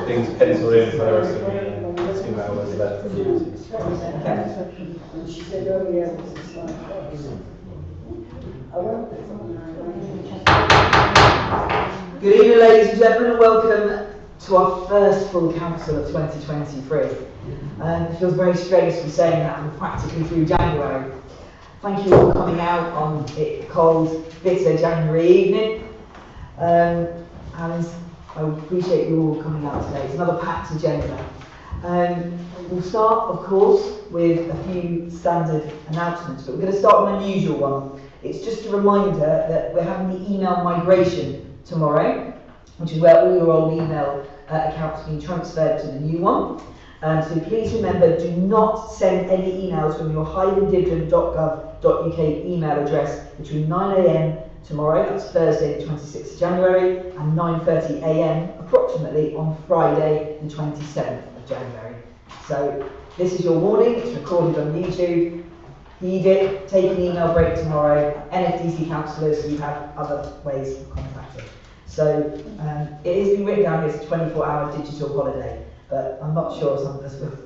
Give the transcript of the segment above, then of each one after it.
Things penciled in for the rest of the 2 hours left. She said, oh yeah, this is like Good evening, ladies and gentlemen, and welcome to our first full council of 2023. It feels very strange to be saying that we're practically through January. Thank you all for coming out on a cold, bitter January evening. And I appreciate you all coming out today. It's another packed agenda. We'll start, of course, with a few standard announcements, but we're going to start with an unusual one. It's just a reminder that we're having the email migration tomorrow, which is where all your old email accounts are being transferred to the new one. So please remember, do not send any emails from your hythedibden.gov.uk email address between 9 AM tomorrow, that's Thursday the 26th of January, and 9:30 AM approximately on Friday the 27th of January. So this is your warning, it's recorded on YouTube. Heed it, take an email break tomorrow. NFDC councillors, you have other ways of contacting. So it has been written down here as a 24-hour digital holiday, but I'm not sure some of us will.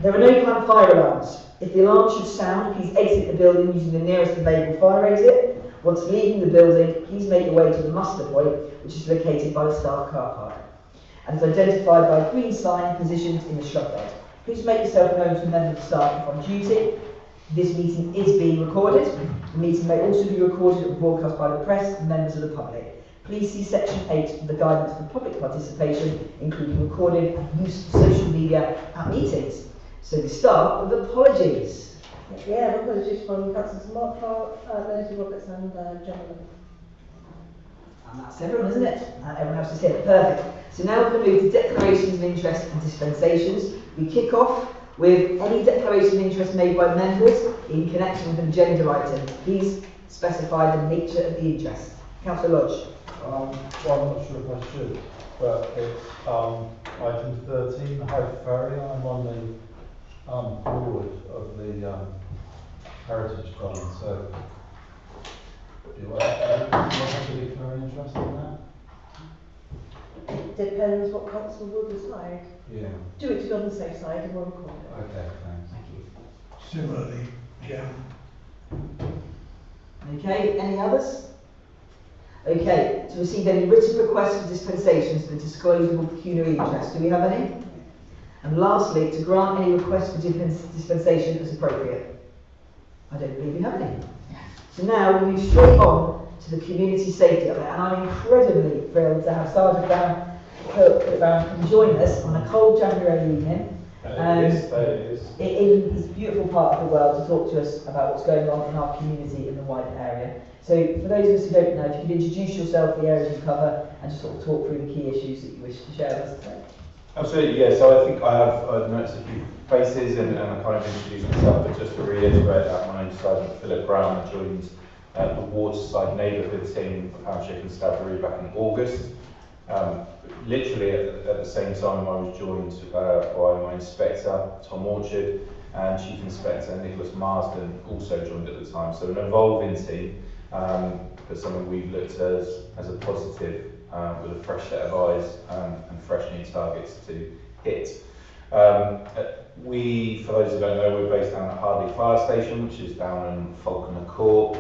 There are no planned fire alarms. If the alarm should sound, please exit the building using the nearest available fire exit. Once leaving the building, please make your way to the muster point, which is located by the staff car park, and is identified by a green sign positioned in the shrub bed. Please make yourself known to a member of the staff if on duty. This meeting is being recorded. The meeting may also be recorded and broadcast by the press and members of the public. Please see section 8 of the guidance for public participation, including recording and use of social media at meetings. So we start with apologies. yeah, apologies from Councillors Mark Clark, Leslie Roberts and John. And that's everyone, isn't it? Everyone else is here. Perfect. So now we're going to move to declarations of interest and dispensations. We kick off with any declaration of interest made by members in connection with an agenda item. Please specify the nature of the interest. Councillor Lodge. Well, I'm not sure if I should, but it's item 13, the Hythe Ferry. I'm on the board of the Heritage Fund, so do I have to declare an interest in that? It depends what council will decide. Yeah. Do it to be on the safe side and we'll record it. Okay, thanks. Thank you. Similarly, yeah. Okay, any others? Okay, to receive any written requests for dispensations for disclosable pecuniary interest. Do we have any? And lastly, to grant any request for dispensation as appropriate. I don't believe we have any. So now we move straight on to the community safety update, and I'm incredibly thrilled to have Sergeant Brown come join us on a cold January evening. Yes, that is. In this beautiful part of the world to talk to us about what's going on in our community in the wider area. So for those of us who don't know, if you could introduce yourself, the areas you cover, and just sort of talk through the key issues that you wish to share with us today. Absolutely, yeah. So I think I've noticed a few faces and I kind of introduced myself, but just to reiterate that, my name's Sergeant Philip Brown. I joined the Waterside neighbourhood team of Hampshire Constabulary back in August. Literally at the same time I was joined by my inspector, Tom Orchard, and Chief Inspector Nicholas Marsden also joined at the time. So an evolving team, but something we've looked at as a positive, with a fresh set of eyes and fresh new targets to hit. We, for those who don't know, we're based down at Hythe Fire Station, which is down in Falconer Court.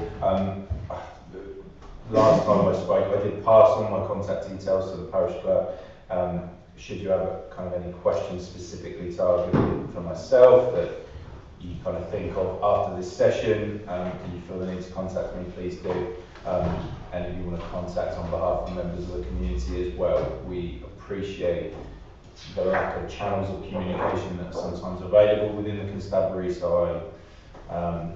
Last time I spoke, I did pass on my contact details to the parish clerk. Should you have kind of any questions specifically targeted for myself that you kind of think of after this session, do you feel the need to contact me, please do. And if you want to contact on behalf of members of the community as well, we appreciate the lack of channels of communication that's sometimes available within the constabulary, so I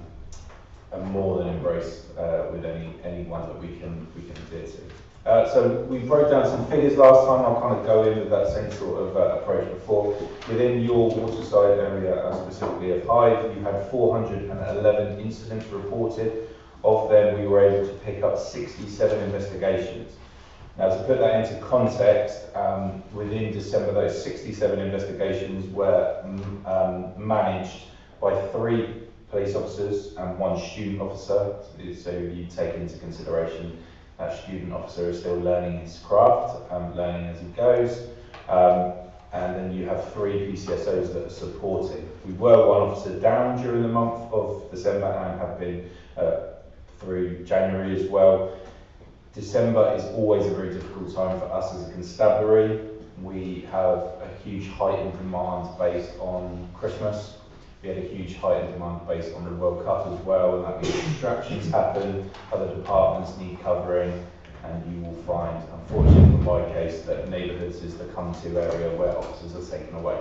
am more than embraced with anyone that we can adhere to. So we broke down some figures last time. I'll kind of go in with that same sort of approach before. Within your waterside area, specifically of Hythe, you had 411 incidents reported. Of them, we were able to pick up 67 investigations. Now, to put that into context, within December, those 67 investigations were managed by 3 police officers and 1 student officer. So you take into consideration that student officer is still learning his craft, learning as he goes. And then you have 3 PCSOs that are supporting. We were 1 officer down during the month of December and have been through January as well. December is always a very difficult time for us as a constabulary. We have a huge heightened demand based on Christmas. We had a huge heightened demand based on the World Cup as well, and that means distractions happen, other departments need covering, and you will find, unfortunately in my case, that neighbourhoods is the come-to area where officers are taken away.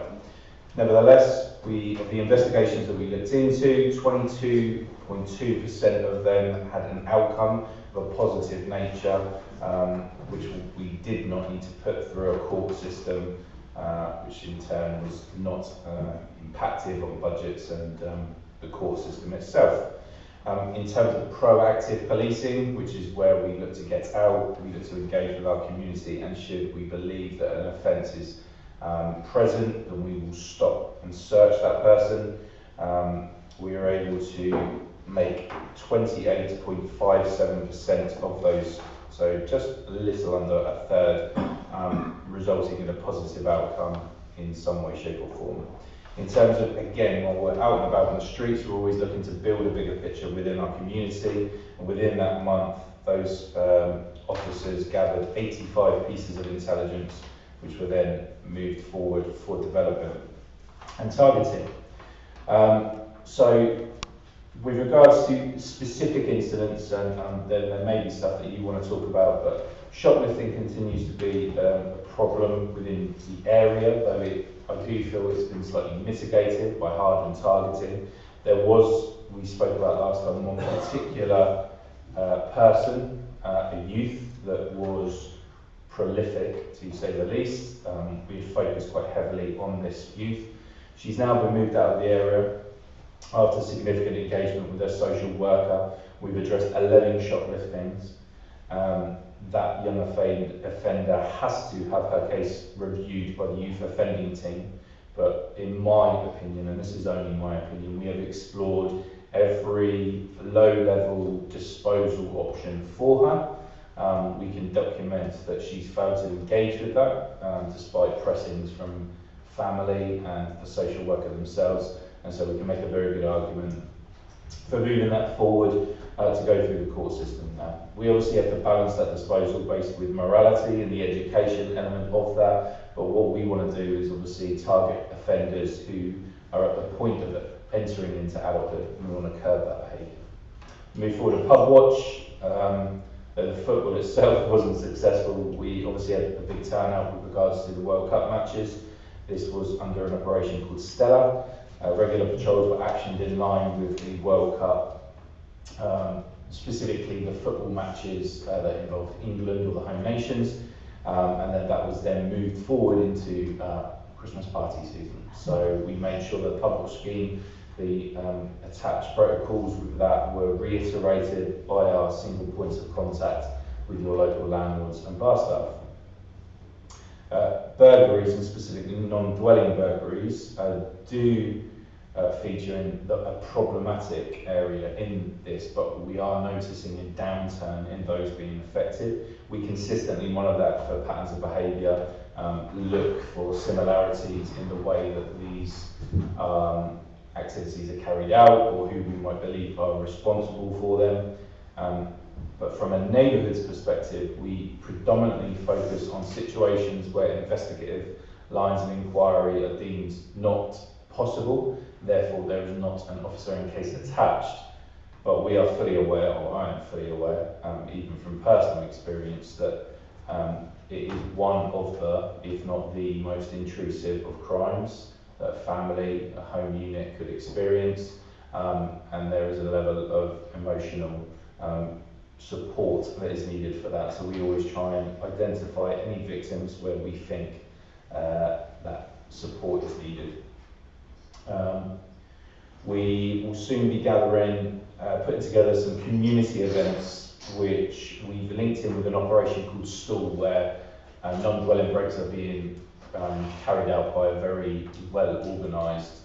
Nevertheless, of the investigations that we looked into, 22.2% of them had an outcome of a positive nature, which we did not need to put through a court system, which in turn was not impactive on budgets and the court system itself. In terms of proactive policing, which is where we look to get out, we look to engage with our community, and should we believe that an offence is present, then we will stop and search that person. We are able to make 28.57% of those, so just a little under a third, resulting in a positive outcome in some way, shape or form. In terms of, again, when we're out and about on the streets, we're always looking to build a bigger picture within our community, and within that month, those officers gathered 85 pieces of intelligence, which were then moved forward for development and targeting. So with regards to specific incidents, and there may be stuff that you want to talk about, but shoplifting continues to be a problem within the area, though I do feel it's been slightly mitigated by hardened targeting. There was, we spoke about last time, one particular person, a youth, that was prolific, to say the least. We focused quite heavily on this youth. She's now been moved out of the area. After significant engagement with her social worker, we've addressed 11 shopliftings. That young offender has to have her case reviewed by the youth offending team. But in my opinion, and this is only my opinion, we have explored every low-level disposal option for her. We can document that she's failed to engage with that, despite pressings from family and the social worker themselves. And so we can make a very good argument for moving that forward to go through the court system now. We obviously have to balance that disposal based with morality and the education element of that, but what we want to do is obviously target offenders who are at the point of entering into adulthood, and we want to curb that behaviour. Move forward to pub watch. The football itself wasn't successful. We obviously had a big turnout with regards to the World Cup matches. This was under an operation called Stella. Regular patrols were actioned in line with the World Cup, specifically the football matches that involved England or the home nations, and then that was then moved forward into Christmas party season. So we made sure the public scheme, the attached protocols with that were reiterated by our single points of contact with your local landlords and bar staff. Burglaries, and specifically non-dwelling burglaries, do feature in a problematic area in this, but we are noticing a downturn in those being affected. We consistently monitor that for patterns of behaviour, look for similarities in the way that these activities are carried out, or who we might believe are responsible for them. But from a neighbourhoods perspective, we predominantly focus on situations where investigative lines of inquiry are deemed not possible, therefore there is not an officer in case attached. But we are fully aware, or I am fully aware, even from personal experience, that it is one of the, if not the most intrusive of crimes that a family, a home unit could experience, and there is a level of emotional support that is needed for that. So we always try and identify any victims where we think that support is needed. We will soon be gathering, putting together some community events which we've linked in with an operation called Stall, where non-dwelling breaks are being carried out by a very well organised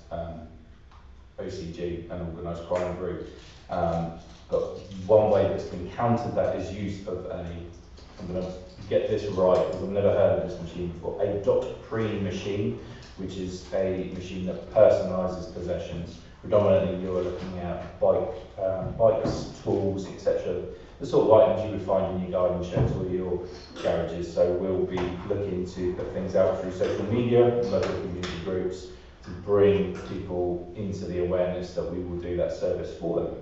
OCG and organised crime group. But one way that's been countered that is use of I'm going to get this right because I've never heard of this machine before, a dot-preen machine, which is a machine that personalises possessions. Predominantly you're looking at bikes, tools, etc. The sort of items you would find in your garden sheds or your garages. So we'll be looking to put things out through social media, local community groups, to bring people into the awareness that we will do that service for them.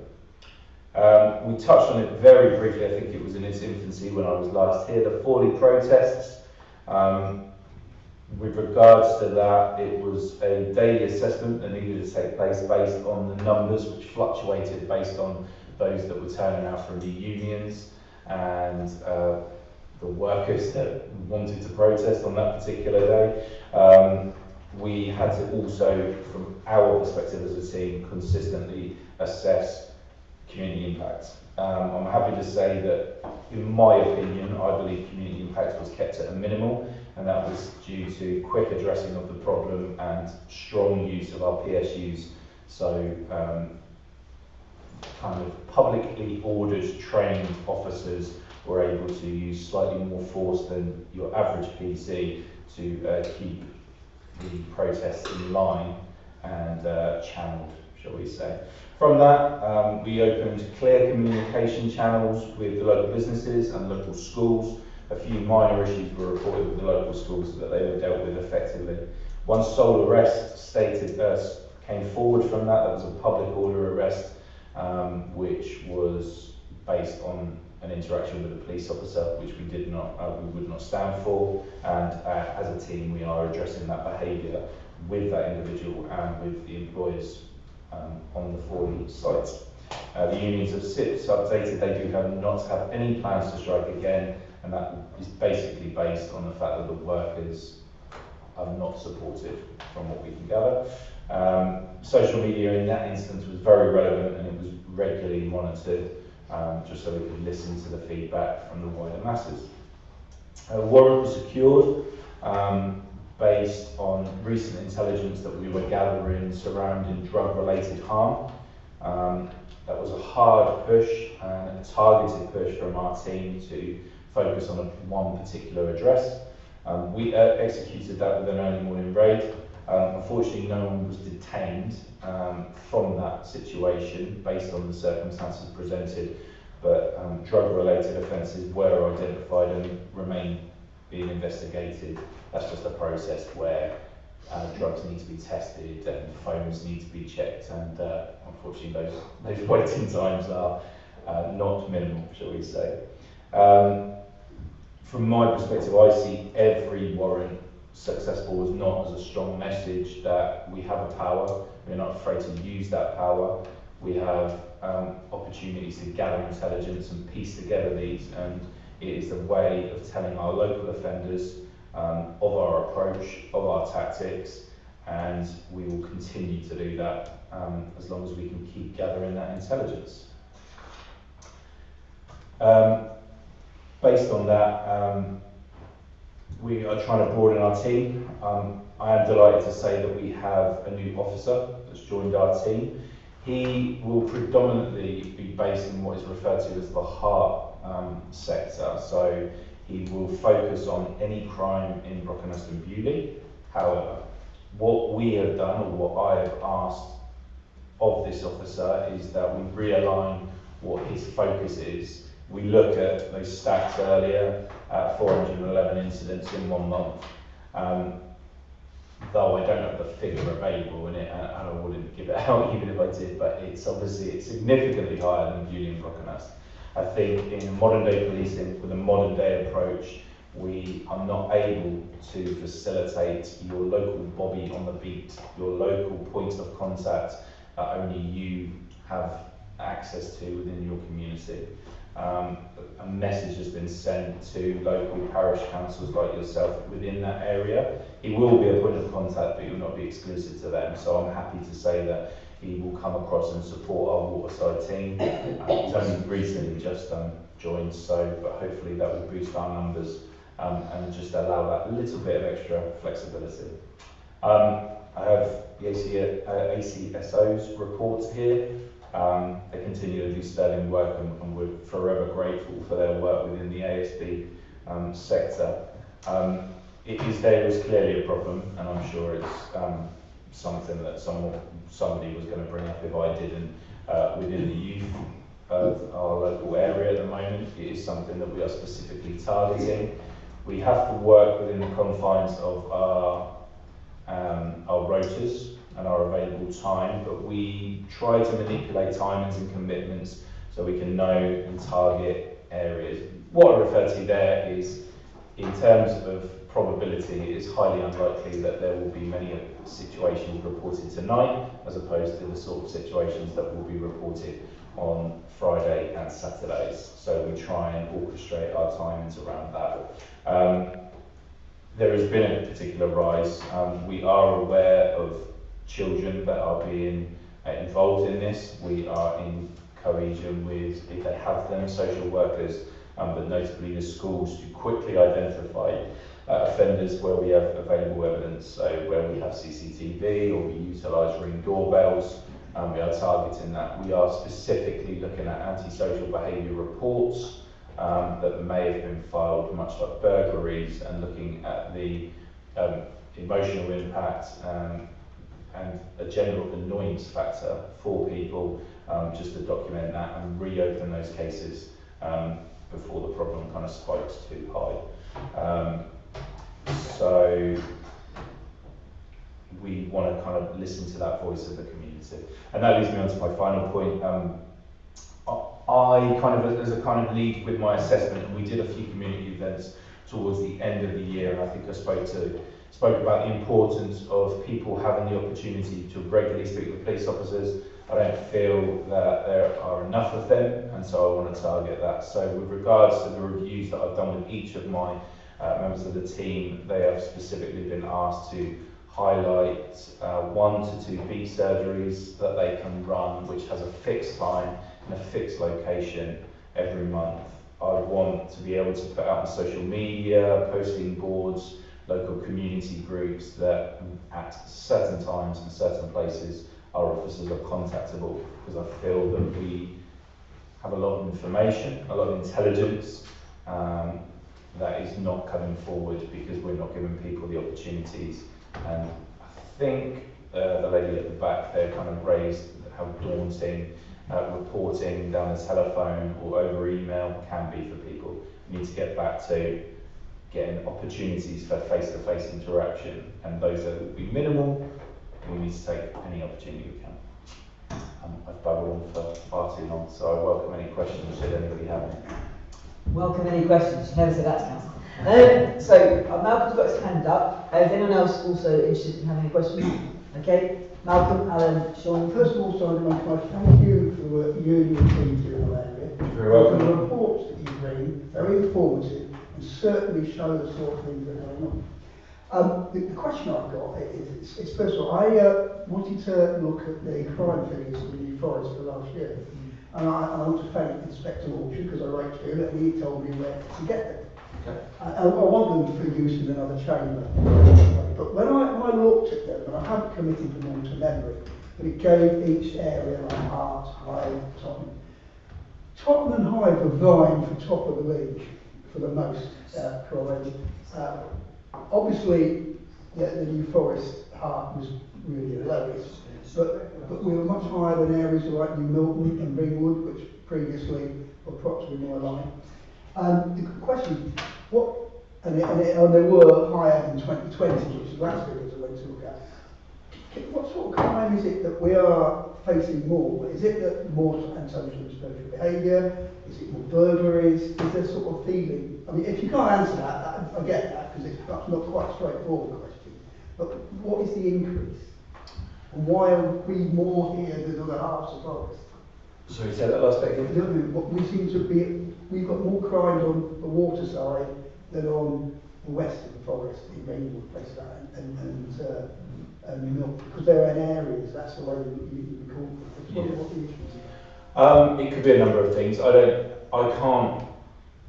We touched on it very briefly, I think it was in its infancy when I was last here, the Forley protests. With regards to that, it was a daily assessment that needed to take place based on the numbers, which fluctuated based on those that were turning out from the unions and the workers that wanted to protest on that particular day. We had to also, from our perspective as a team, consistently assess community impact. I'm happy to say that, in my opinion, I believe community impact was kept at a minimal, and that was due to quick addressing of the problem and strong use of our PSUs. So kind of publicly ordered, trained officers were able to use slightly more force than your average PC to keep the protests in line and channeled, shall we say. From that, we opened clear communication channels with the local businesses and local schools. A few minor issues were reported with the local schools so that they were dealt with effectively. One sole arrest came forward from that. That was a public order arrest, which was based on an interaction with a police officer, which we would not stand for. And as a team, we are addressing that behaviour with that individual and with the employers on the Forley site. The unions have since updated they do not have any plans to strike again, and that is basically based on the fact that the workers are not supported from what we can gather. Social media in that instance was very relevant and it was regularly monitored just so we could listen to the feedback from the wider masses. A warrant was secured based on recent intelligence that we were gathering surrounding drug-related harm. That was a hard push and a targeted push from our team to focus on one particular address. We executed that with an early morning raid. Unfortunately, no one was detained from that situation based on the circumstances presented, but drug-related offences were identified and remain being investigated. That's just a process where drugs need to be tested and phones need to be checked, and unfortunately those waiting times are not minimal, shall we say. From my perspective, I see every warrant successful as not as a strong message that we have a power, we're not afraid to use that power, we have opportunities to gather intelligence and piece together these, and it is the way of telling our local offenders of our approach, of our tactics, and we will continue to do that as long as we can keep gathering that intelligence. Based on that, we are trying to broaden our team. I am delighted to say that we have a new officer that's joined our team. He will predominantly be based in what is referred to as the heart sector, so he will focus on any crime in Brockenhurst and Bewley. However, what we have done, or what I have asked of this officer, is that we realign what his focus is. We look at those stats earlier, 411 incidents in 1 month. though I don't have the figure available in it, and I wouldn't give it out even if I did, but it's significantly higher than Julian Brockenhurst. I think in modern day policing, with a modern day approach, we are not able to facilitate your local bobby on the beat, your local point of contact that only you have access to within your community. A message has been sent to local parish councils like yourself within that area. He will be a point of contact, but he will not be exclusive to them. So I'm happy to say that he will come across and support our waterside team. He's only recently just joined, so but hopefully that will boost our numbers and just allow that little bit of extra flexibility. I have the ACSO's reports here. They continue to do sterling work, and we're forever grateful for their work within the ASB sector. There is clearly a problem, and I'm sure it's something that somebody was going to bring up if I didn't. Within the youth of our local area at the moment, it is something that we are specifically targeting. We have to work within the confines of our rotas and our available time, but we try to manipulate timings and commitments so we can know and target areas. What I refer to there is, in terms of probability, it is highly unlikely that there will be many situations reported tonight, as opposed to the sort of situations that will be reported on Friday and Saturdays. So we try and orchestrate our timings around that. There has been a particular rise. We are aware of children that are being involved in this. We are in cohesion with, if they have them, social workers, but notably the schools, to quickly identify offenders where we have available evidence. So where we have CCTV or we utilise ring doorbells, we are targeting that. We are specifically looking at antisocial behaviour reports that may have been filed, much like burglaries, and looking at the emotional impact and a general annoyance factor for people, just to document that and reopen those cases before the problem kind of spikes too high. So we want to kind of listen to that voice of the community. And that leads me on to my final point. I kind of, as a kind of lead with my assessment, and we did a few community events towards the end of the year, and I think I spoke about the importance of people having the opportunity to regularly speak with police officers. I don't feel that there are enough of them, and so I want to target that. So with regards to the reviews that I've done with each of my members of the team, they have specifically been asked to highlight 1 to 2 beat surgeries that they can run, which has a fixed time and a fixed location every month. I want to be able to put out on social media, posting boards, local community groups that at certain times and certain places our officers are contactable, because I feel that we have a lot of information, a lot of intelligence that is not coming forward because we're not giving people the opportunities. And I think the lady at the back there kind of raised how daunting reporting down the telephone or over email can be for people. We need to get back to getting opportunities for face-to-face interaction, and those that will be minimal, we need to take any opportunity we can. I've babbled on for far too long, so I welcome any questions should anybody have any. Welcome any questions. Never said that to Council. So Malcolm's got his hand up. Is anyone else also interested in having a question? Okay, Malcolm, Alan, Sean. First of all, Simon, I'd like to thank you for the work you and your team do in that area. You're very welcome. The reports that you bring, very informative, and certainly show the sort of things that are going on. The question I've got is first of all, I wanted to look at the crime figures for the New Forest for last year. And I want to thank Inspector Orchard, because I wrote to him and he told me where to get them. Okay. I want them for use in another chamber. But when I looked at them, and I haven't committed them all to memory, but it gave each area like Hart, Hythe, Tottenham. Tottenham and Hythe are vying for top of the league for the most crime. Obviously, the New Forest Hart was really the lowest, but we were much higher than areas like New Milton and Ringwood, which previously were approximately more aligned. The question, and they were higher than 2020, which is last figures that went area to look at. What sort of crime is it that we are facing more? Is it that more antisocial and spiritual behaviour? Is it more burglaries? Is there sort of feeling? I mean, if you can't answer that, I get that, because it's perhaps not quite a straightforward question. But what is the increase? And why are we more here than other halves of forest? Sorry, say that last bit again? What we seem to be, we've got more crime on the water side than on the west of the forest, in Greenwood, places like that, and not, because there are areas, that's the way you call it. What the issues? It could be a number of things. I can't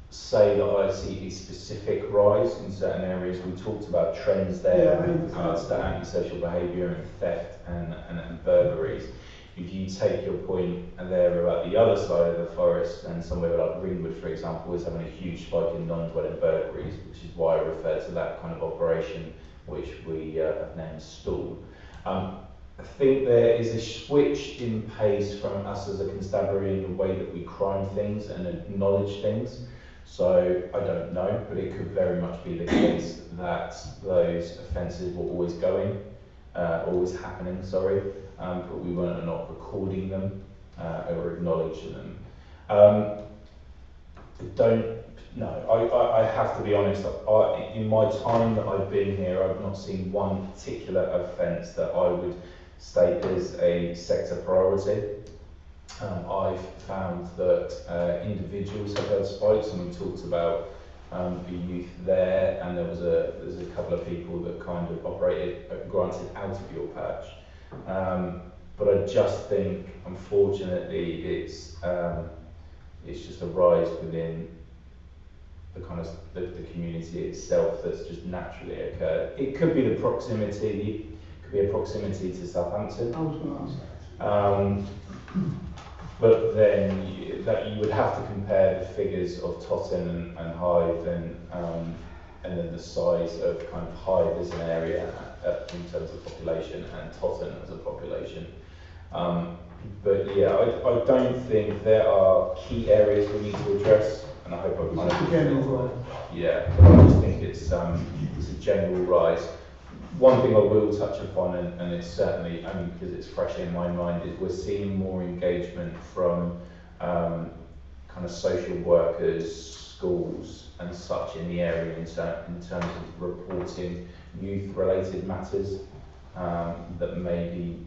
say that I see a specific rise in certain areas. We talked about trends there with regards to antisocial behaviour and theft and burglaries. If you take your point there about the other side of the forest, and somewhere like Ringwood, for example, is having a huge spike in non-dwelling burglaries, which is why I refer to that kind of operation, which we have named Stall. I think there is a switch in pace from us as a constabulary in the way that we crime things and acknowledge things. So I don't know, but it could very much be the case that those offences were always happening, but we weren't not recording them or acknowledging them. I have to be honest, in my time that I've been here, I've not seen one particular offence that I would state as a sector priority. I've found that individuals have had spikes, and we talked about the youth there, and there's a couple of people that kind of operated, granted, out of your patch. But I just think, unfortunately, it's just a rise within the kind of the community itself that's just naturally occurred. It could be the proximity. Could be a proximity to Southampton. I was going to ask that. But then you would have to compare the figures of Totton and Hythe, and then the size of kind of Hythe as an area in terms of population and Totton as a population. But yeah, I don't think there are key areas we need to address, and I hope I've kind of general rise. Yeah, but I just think it's a general rise. One thing I will touch upon, and it's certainly only because it's fresh in my mind, is we're seeing more engagement from kind of social workers, schools and such in the area in terms of reporting youth-related matters that maybe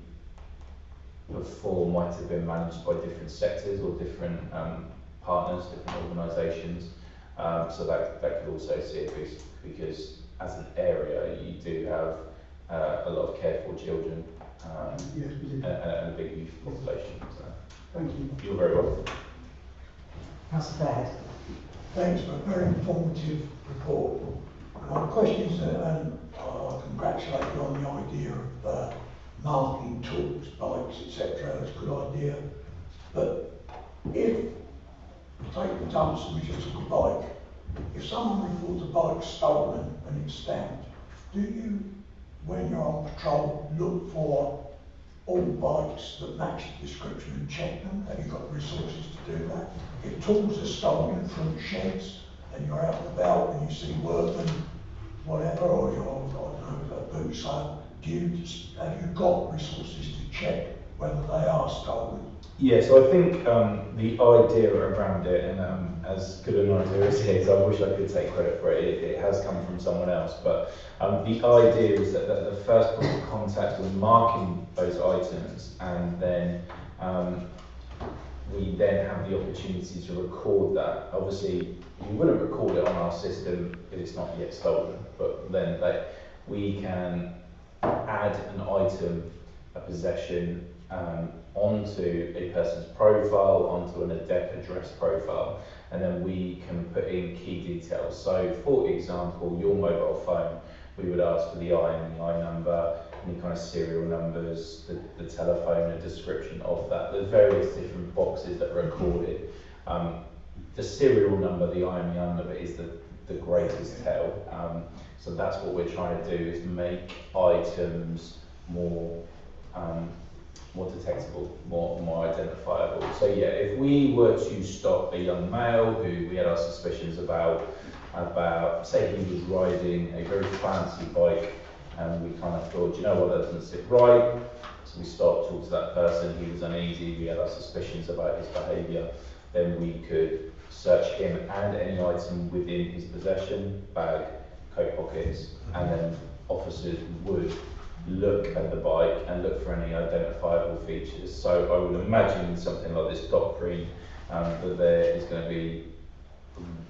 before might have been managed by different sectors or different partners, different organisations. So that could also see a boost, because as an area you do have a lot of cared for children Yes, we did. and a big youth population. So. Thank you. You're very welcome. Councillor Baird. Thanks for a very informative report. My question is, and I congratulate you on the idea of marking tools, bikes, etc. That's a good idea. But if, take the example, we just took a bike. If someone reports a bike stolen and it's stamped, do you, when you're on patrol, look for all bikes that match the description and check them? Have you got resources to do that? If tools are stolen from sheds and you're out and about and you see workmen, whatever, or you're, I don't know, a boot sale, have you got resources to check whether they are stolen? Yeah, so I think the idea around it, and as good an idea as it is, I wish I could take credit for it. It has come from someone else, but the idea is that the first point of contact was marking those items, and then we then have the opportunity to record that. Obviously, you wouldn't record it on our system if it's not yet stolen, but then we can add an item, a possession, onto a person's profile, onto an address profile, and then we can put in key details. So, for example, your mobile phone, we would ask for the IMEI number, any kind of serial numbers, the telephone, a description of that. There's various different boxes that are recorded. The serial number, the IMEI number, is the greatest tell. So that's what we're trying to do, is make items more detectable, more identifiable. So yeah, if we were to stop a young male who we had our suspicions about say he was riding a very fancy bike and we kind of thought, you know what, that doesn't sit right. So we started talking to that person, he was uneasy, we had our suspicions about his behaviour. Then we could search him and any item within his possession, bag, coat pockets, and then officers would look at the bike and look for any identifiable features. So I would imagine something like this doctrine, that there is going to be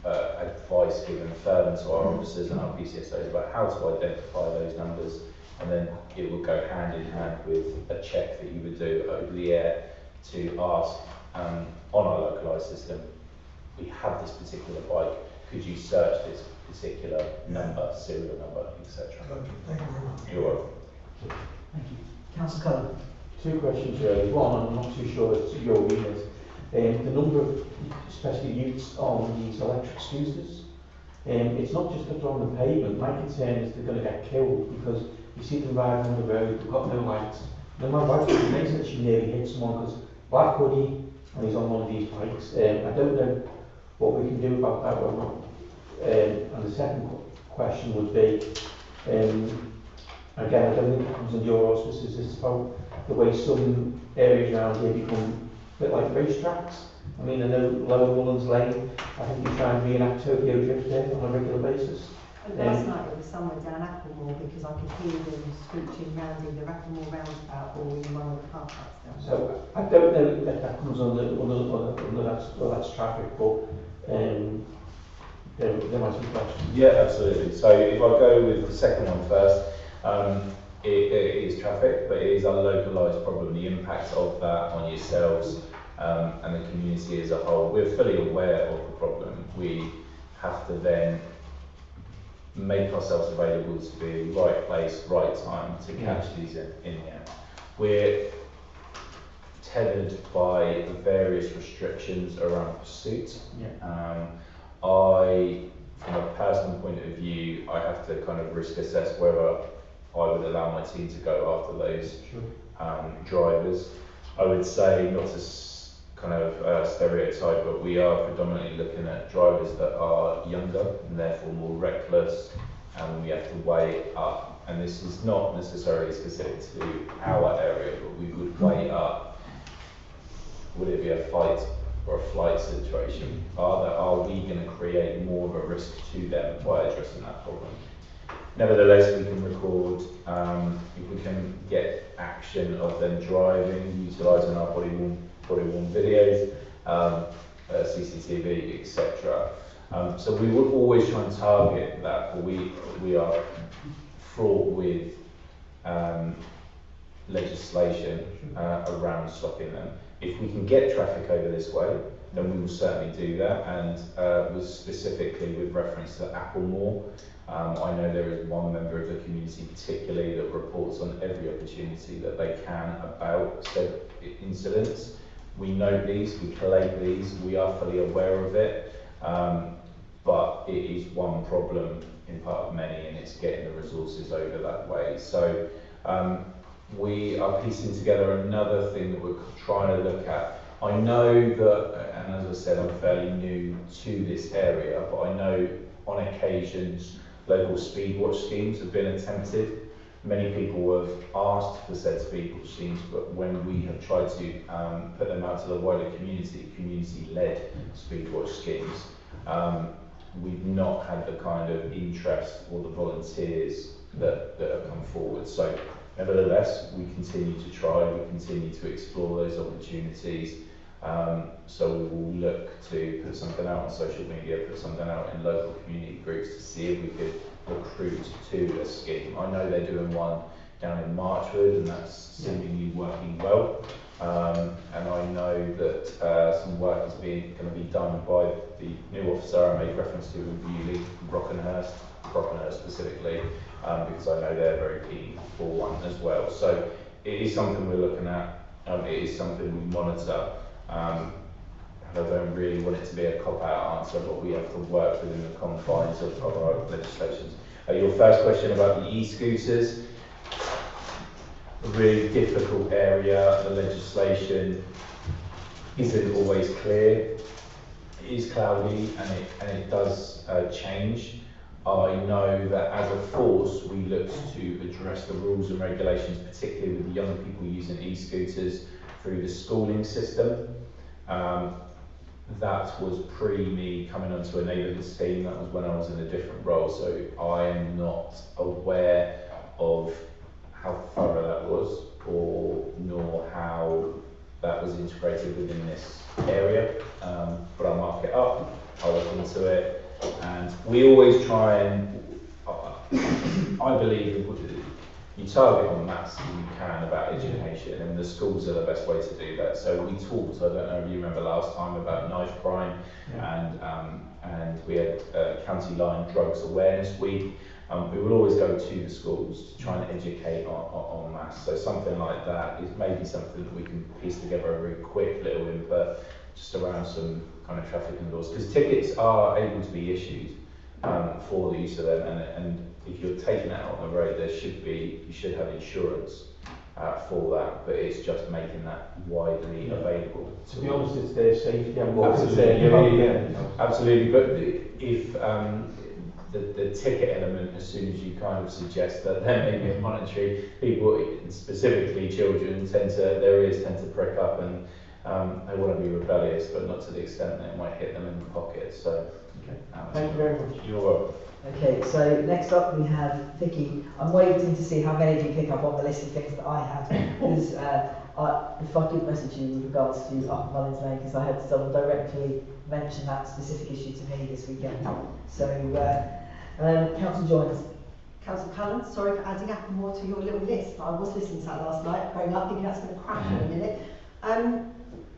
advice given further to our officers and our PCSOs about how to identify those numbers, and then it would go hand in hand with a check that you would do over the air to ask on our localised system, we have this particular bike, could you search this particular number, serial number, etc. Thank you very much. You're welcome. Thank you. Councillor Cullen. Two questions really. One, I'm not too sure it's your remit. The number of, especially youths on these electric scooters, it's not just that they're on the pavement. My concern is they're going to get killed because you see them riding on the road, they've got no lights. And my wife makes that she nearly hit someone because black hoodie and he's on one of these bikes. I don't know what we can do about that or not. And the second question would be, again, I don't think it comes in your auspices, it's about the way some areas around here become a bit like racetracks. I mean, I know Lower Mullins Lane, I think you try and reenact Tokyo Drift there on a regular basis. Last night it was somewhere down Applemore because I could hear them scooching round in the Applemore roundabout or in one of the car parks down there. So I don't know if that comes under that's traffic, but there might be questions. Yeah, absolutely. So if I go with the second one first, it is traffic, but it is a localised problem. The impact of that on yourselves and the community as a whole, we're fully aware of the problem. We have to then make ourselves available to be right place, right time to catch these in the end. We're tethered by various restrictions around pursuit. From a personal point of view, I have to kind of risk assess whether I would allow my team to go after those drivers. I would say, not to kind of stereotype, but we are predominantly looking at drivers that are younger and therefore more reckless, and we have to weigh it up. And this is not necessarily specific to our area, but we would weigh up, would it be a fight or a flight situation? Are we going to create more of a risk to them by addressing that problem? Nevertheless, we can record, if we can get action of them driving, utilising our body-worn videos, CCTV, etc. So we will always try and target that, but we are fraught with legislation around stopping them. If we can get traffic over this way, then we will certainly do that, and was specifically with reference to Applemore. I know there is one member of the community particularly that reports on every opportunity that they can about said incidents. We note these, we collate these, we are fully aware of it, but it is one problem in part of many, and it's getting the resources over that way. So we are piecing together another thing that we're trying to look at. I know that, and as I said, I'm fairly new to this area, but I know on occasions local speed watch schemes have been attempted. Many people have asked for said speed watch schemes, but when we have tried to put them out to the wider community-led speed watch schemes, we've not had the kind of interest or the volunteers that have come forward. So nevertheless, we continue to try, we continue to explore those opportunities. So we will look to put something out on social media, put something out in local community groups to see if we could recruit to a scheme. I know they're doing one down in Marchwood, and that's seemingly working well. And I know that some work is going to be done by the new officer I made reference to in Bewley, Brockenhurst specifically, because I know they're very keen for one as well. So it is something we're looking at. It is something we monitor. And I don't really want it to be a cop-out answer, but we have to work within the confines of our legislations. Your first question about the e-scooters, a really difficult area. The legislation isn't always clear. It is cloudy, and it does change. I know that as a force we looked to address the rules and regulations, particularly with the young people using e-scooters through the schooling system. That was pre me coming onto a neighbourhood team. That was when I was in a different role, so I am not aware of how thorough that was, or nor how that was integrated within this area. But I'll mark it up, I'll look into it, and we always try and, I believe you target on maths if you can about education, and the schools are the best way to do that. So we talked, I don't know if you remember last time, about knife crime, and we had County Line Drugs Awareness Week. We will always go to the schools to try and educate on maths. So something like that is maybe something that we can piece together a very quick little input just around some kind of traffic laws, because tickets are able to be issued for the use of them, and if you're taking it out on the road, you should have insurance for that, but it's just making that widely available. To be honest, it's their safety and what Absolutely, absolutely. But if the ticket element, as soon as you kind of suggest that there may be a monetary, people, specifically children, tend to prick up, and they want to be rebellious, but not to the extent that it might hit them in the pocket. So, thank you very much. You're welcome. Okay, so next up we have Vicky. I'm waiting to see how many of you pick up on the list of things that I had, because if I could message you with regards to Upper Mullins Lane, because I had someone directly mention that specific issue to me this weekend. So, Councillor Joynes. Councillor Cullen, sorry for adding Applemore to your little list, but I was listening to that last night, growing up, thinking that's going to crash in a minute. I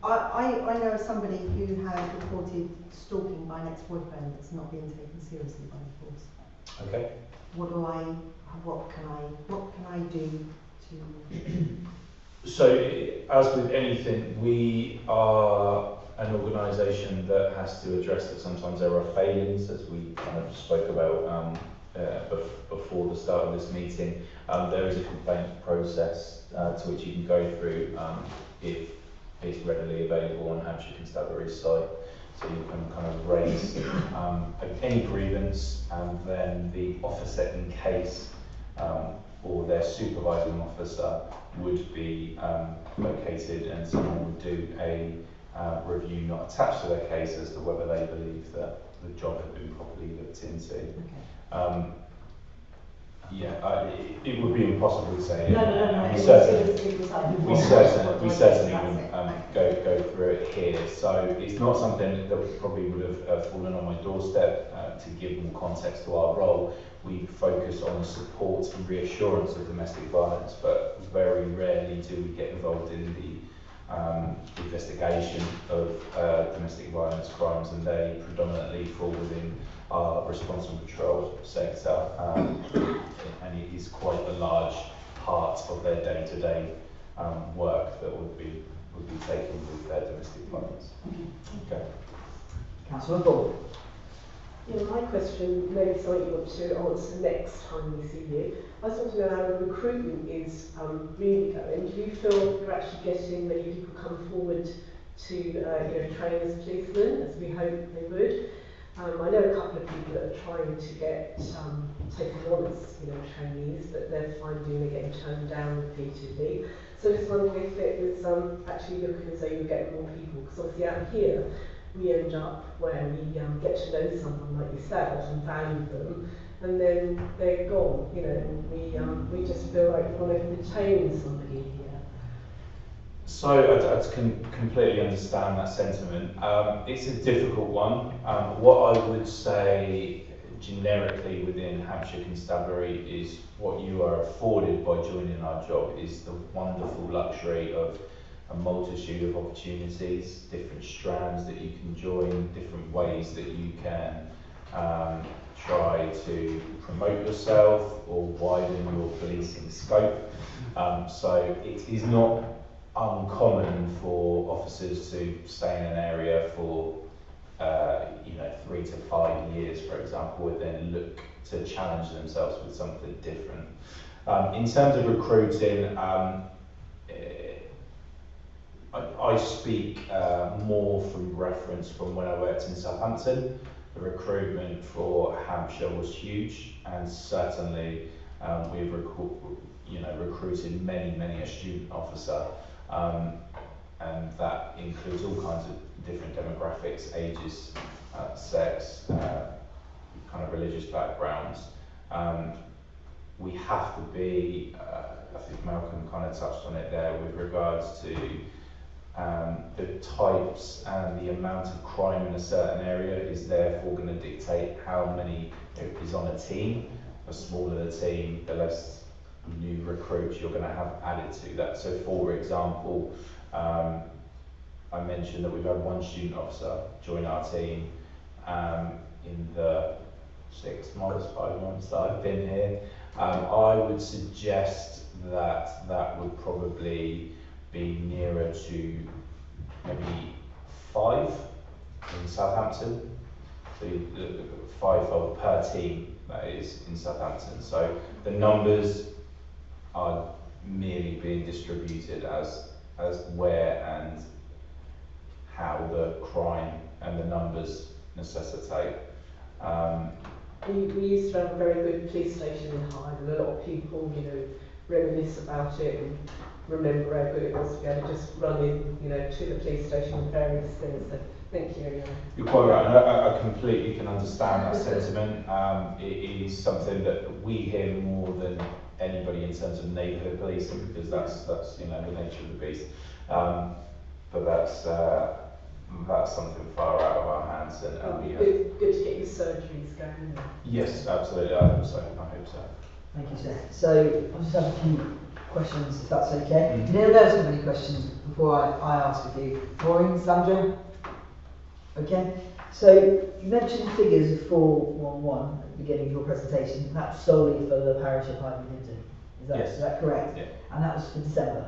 know of somebody who has reported stalking by an ex-boyfriend that's not being taken seriously by the force. Okay. What can I do to? So, as with anything, we are an organisation that has to address that sometimes there are failings, as we kind of spoke about before the start of this meeting. There is a complaint process to which you can go through if it's readily available on Hampshire Constabulary's site. So you can kind of raise any grievance, and then the officer in case or their supervising officer would be located, and someone would do a review not attached to their case as to whether they believe that the job had been properly looked into. Okay. It would be impossible to say. No. We certainly wouldn't go through it here. So it's not something that probably would have fallen on my doorstep. To give more context to our role, we focus on the support and reassurance of domestic violence, but very rarely do we get involved in the investigation of domestic violence crimes, and they predominantly fall within our response and patrol sector, and it is quite a large part of their day-to-day work that would be taken with their domestic violence. Okay. Councillor Ball. Yeah, my question may be something you want to answer next time we see you. I just want to know how the recruitment is really going. Do you feel you're actually getting many people come forward to train as policemen, as we hope they would? I know a couple of people that are trying to get taken on as trainees, but they're finding they're getting turned down repeatedly. So just wondering if it was actually looking as though you were getting more people, because obviously out here we end up where we get to know someone like yourself and value them, and then they're gone. We just feel like we want to retain somebody here. So I can completely understand that sentiment. It's a difficult one. What I would say generically within Hampshire Constabulary is what you are afforded by joining our job is the wonderful luxury of a multitude of opportunities, different strands that you can join, different ways that you can try to promote yourself or widen your policing scope. So it is not uncommon for officers to stay in an area for 3 to 5 years, for example, and then look to challenge themselves with something different. In terms of recruiting, I speak more from reference from when I worked in Southampton. the recruitment for Hampshire was huge, and certainly we've recruited many a student officer, and that includes all kinds of different demographics, ages, sex, kind of religious backgrounds. We have to be, I think Malcolm kind of touched on it there with regards to the types and the amount of crime in a certain area is therefore going to dictate how many is on a team. The smaller the team, the less new recruits you're going to have added to that. So for example, I mentioned that we've had one student officer join our team in the 5 months that I've been here. I would suggest that that would probably be nearer to maybe 5 in Southampton. So 5 per team, that is, in Southampton. So the numbers are merely being distributed as where and how the crime and the numbers necessitate. We used to have a very good police station in Hythe, and a lot of people, reminisce about it and remember how good it was to be able to just run in, to the police station with various things. So thank you. You're quite right, and I completely can understand that sentiment. It is something that we hear more than anybody in terms of neighbourhood policing, because that's the nature of the beast. But that's something far out of our hands, and we have. Good to get your surgeries going. Yes, absolutely. I hope so. Thank you, sir. So I'll just have a few questions, if that's okay. Did anyone else have any questions before I ask a few? Maureen, Sandra? Okay. So you mentioned figures of 411 at the beginning of your presentation. That's solely for the parish of Hythe and Dibden. Yes. Is that correct? Yeah. And that was for December?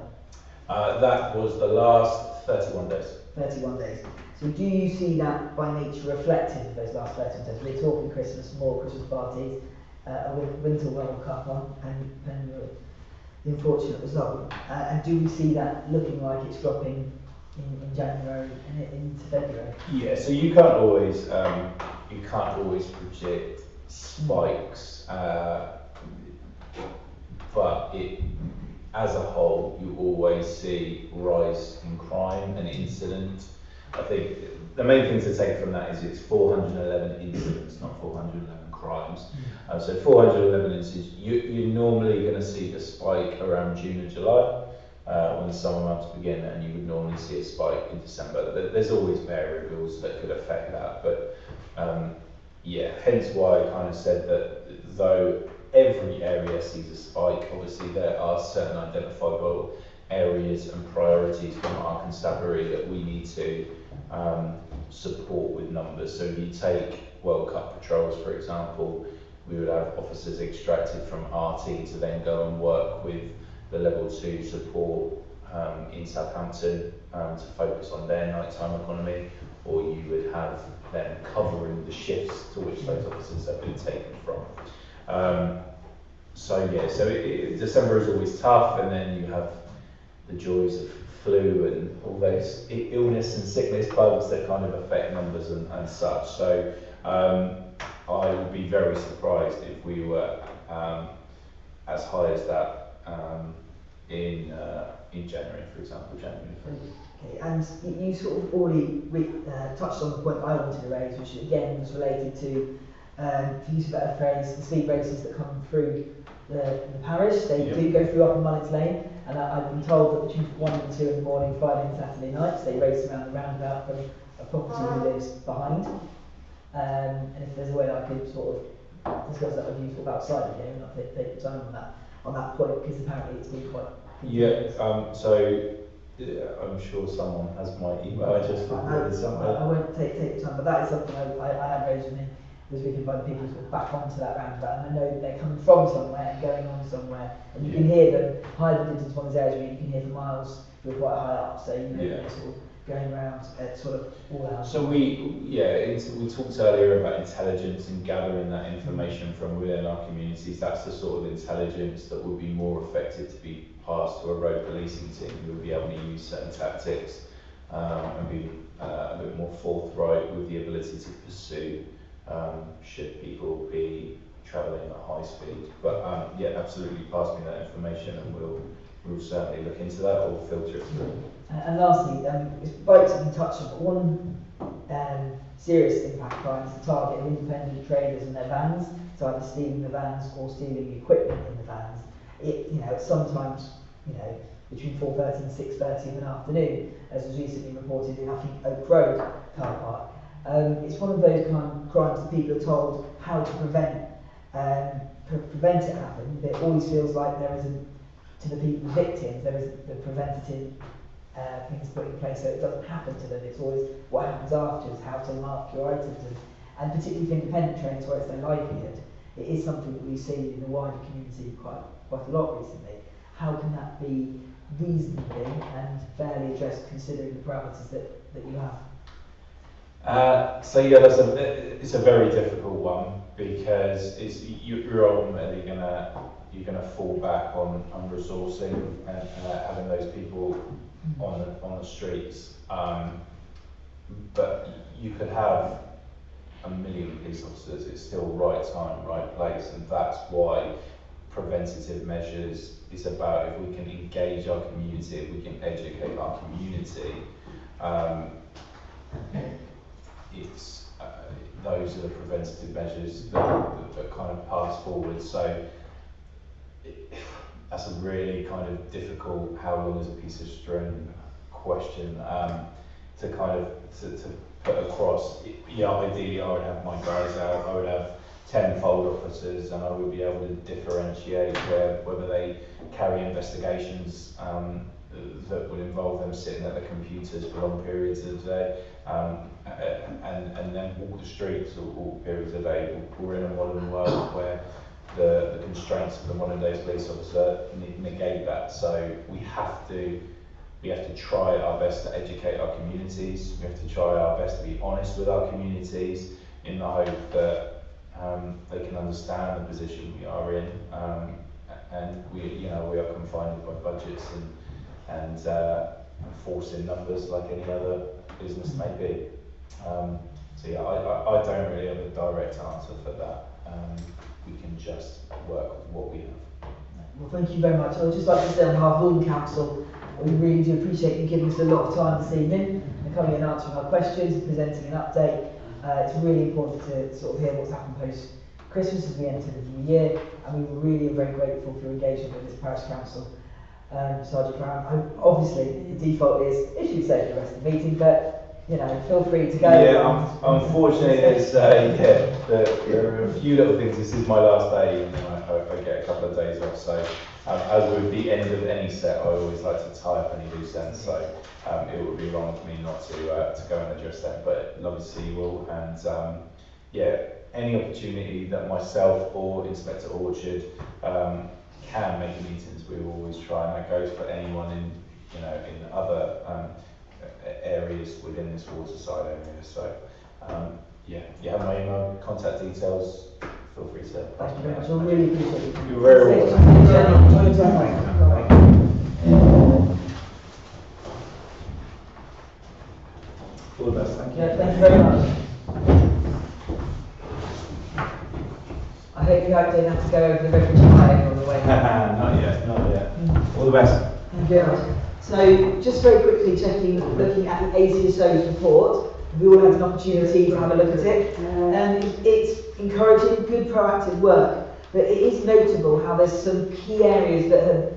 That was the last 31 days. 31 days. So do you see that by nature reflected of those last 31 days? We're talking Christmas, more Christmas parties, a Winter World Cup on, and the unfortunate result. And do we see that looking like it's dropping in January and into February? Yeah, so you can't always predict spikes, but as a whole, you always see rise in crime and incident. I think the main thing to take from that is it's 411 incidents, not 411 crimes. So 411 incidents, you're normally going to see a spike around June and July when the summer months begin, and you would normally see a spike in December. There's always variables that could affect that, but hence why I kind of said that though every area sees a spike, obviously there are certain identifiable areas and priorities from our constabulary that we need to support with numbers. So if you take World Cup patrols, for example, we would have officers extracted from RT to then go and work with the level 2 support in Southampton to focus on their nighttime economy, or you would have them covering the shifts to which those officers have been taken from. December is always tough, and then you have the joys of flu and all those illness and sickness bugs that kind of affect numbers and such. So I would be very surprised if we were as high as that in January, for example, January. Okay, and you sort of already touched on the point I wanted to raise, which again was related to, to use a better phrase, the speed races that come through the parish. They do go through up in Mullet's Lane, and I've been told that between 1 and 2 in the morning, Friday and Saturday nights, they race around the roundabout from a property who lives behind. And if there's a way I could sort of discuss that with you sort of outside of here and not take the time on that point, because apparently it's been quite... I'm sure someone has my email address recorded somewhere. I won't take the time, but that is something I have raised with me this week, invite people sort of back onto that roundabout, and I know they're coming from somewhere and going on somewhere, and you can hear them. Hythe and Dibden's one of those areas where you can hear for miles who are quite high up, so they're sort of going around at sort of all out. So we talked earlier about intelligence and gathering that information from within our communities. That's the sort of intelligence that would be more effective to be passed to a road policing team who would be able to use certain tactics and be a bit more forthright with the ability to pursue should people be travelling at high speed. But yeah, absolutely pass me that information and we'll certainly look into that or filter it through. And lastly, bikes have been touched on, but one serious impact crime is the target of independent traders and their vans, so either stealing the vans or stealing equipment in the vans. Sometimes, between 4:30 and 6:30 in the afternoon, as was recently reported in, I think, Oak Road car park. It's one of those kind of crimes that people are told how to prevent it happening, but it always feels like there isn't, to the people, the victims, there isn't the preventative things put in place so it doesn't happen to them. It's always what happens afterwards, how to mark your items, and particularly for independent traders where it's their livelihood. It is something that we've seen in the wider community quite a lot recently. How can that be reasonably and fairly addressed considering the parameters that you have? So yeah, it's a very difficult one because you're ultimately you're gonna fall back on resourcing and having those people on the streets. But you could have 1 million police officers. It's still right time, right place, and that's why preventative measures is about. If we can engage our community, if we can educate our community. It's those are the preventative measures that kind of pass forward. So that's a really kind of difficult, how long is a piece of string question to put across. Yeah, ideally I would have my guys out, I would have 10 fold officers, and I would be able to differentiate whether they carry investigations that would involve them sitting at the computers for long periods of the day, and then walk the streets all periods of the day. We're in a modern world where the constraints of the modern day police officer negate that. So we have to try our best to educate our communities. We have to try our best to be honest with our communities in the hope that they can understand the position we are in, and we are confined by budgets and forcing numbers like any other business may be. So yeah, I don't really have a direct answer for that. We can just work with what we have. Well, thank you very much. I would just like to say on behalf of all the council, we really do appreciate you giving us a lot of time this evening and coming and answering our questions and presenting an update. It's really important to sort of hear what's happened post-Christmas as we enter the new year, and we really are very grateful for your engagement with this parish council. Sergeant Brown, obviously the default is if you stay for the rest of the meeting, but feel free to go. Yeah, unfortunately, there are a few little things. This is my last day, and then I get a couple of days off. So, as with the end of any set, I always like to tie up any loose ends. So, it would be wrong of me not to go and address that. But love to see you all, and any opportunity that myself or Inspector Orchard can make meetings, we will always try, and that goes for anyone in other areas within this waterside area. So you have my email, contact details, feel free to. Thank you very much. I really appreciate it. You're very welcome. Thank you. All the best, thank you. Yeah, thank you very much. I hope you didn't have to go over the refugee flag on the way. Not yet. All the best. Thank you very much. So, just very quickly looking at the ACSO's report. We all had an opportunity to have a look at it. It's encouraging, good proactive work, but it is notable how there's some key areas that have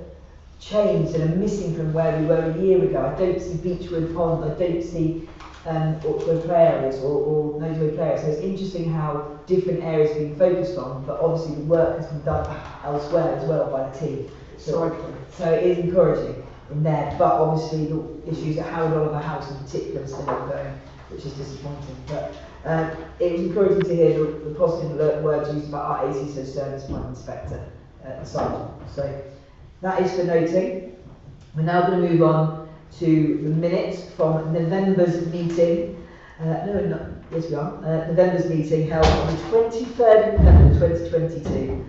changed and are missing from where we were a year ago. I don't see Beechwood Pond, I don't see Orchard play areas or Nosewood play areas. So it's interesting how different areas are being focused on, but obviously the work has been done elsewhere as well by the team. So it is encouraging in there, but obviously the issues at Howard Oliver House in particular are still ongoing, which is disappointing. But it was encouraging to hear the positive words used about our ACSO service point inspector at the site. So that is for noting. We're now going to move on to the minutes from November's meeting. November's meeting held on the 23rd of November 2022.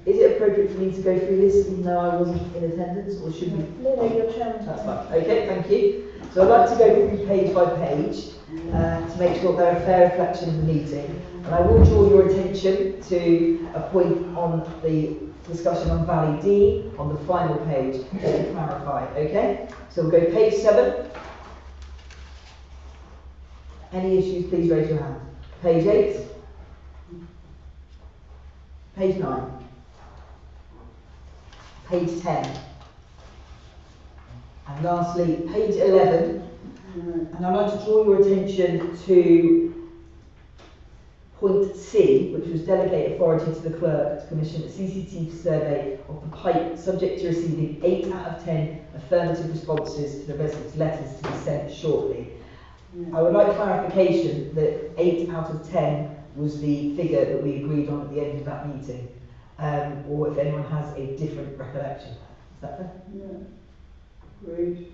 Is it appropriate for me to go through this even though I wasn't in attendance, or should we? No, you're chairman. That's fine. Okay, thank you. So I'd like to go through page by page to make sure they're a fair reflection of the meeting. And I will draw your attention to a point on the discussion on Valley D on the final page to clarify. Okay? So we'll go page 7. Any issues, please raise your hand. Page 8. Page 9. Page 10. And lastly, page 11. And I'd like to draw your attention to point C, which was delegate authority to the clerk to commission a CCTV survey of the pipe, subject to receiving 8 out of 10 affirmative responses to the residents' letters to be sent shortly. I would like clarification that 8 out of 10 was the figure that we agreed on at the end of that meeting, or if anyone has a different recollection. Is that fair? Yeah. Agreed.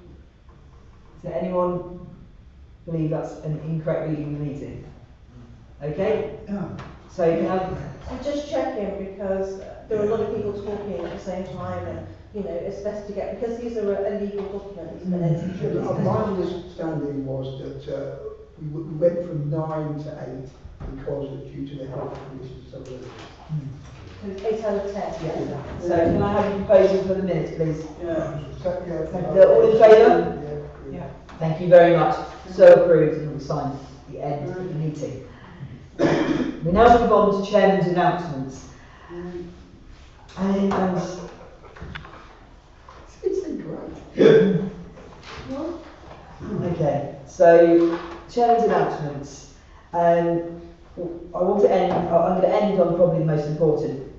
Does anyone believe that's an incorrect reading of the meeting? Okay? Yeah. So can I... So just checking, because there are a lot of people talking at the same time, and it's best to get, because these are a legal document, these minutes. My understanding was that we went from 9 to 8 because due to the health conditions of some So it's 8 out of 10. Yeah. So can I have a proposal for the minutes, please? Yeah. All in favour? Yeah. Thank you very much. So approved, and we'll sign at the end of the meeting. We now move on to Chairman's announcements. And It's great. okay, so Chairman's announcements. I want to end. I'm going to end on probably the most important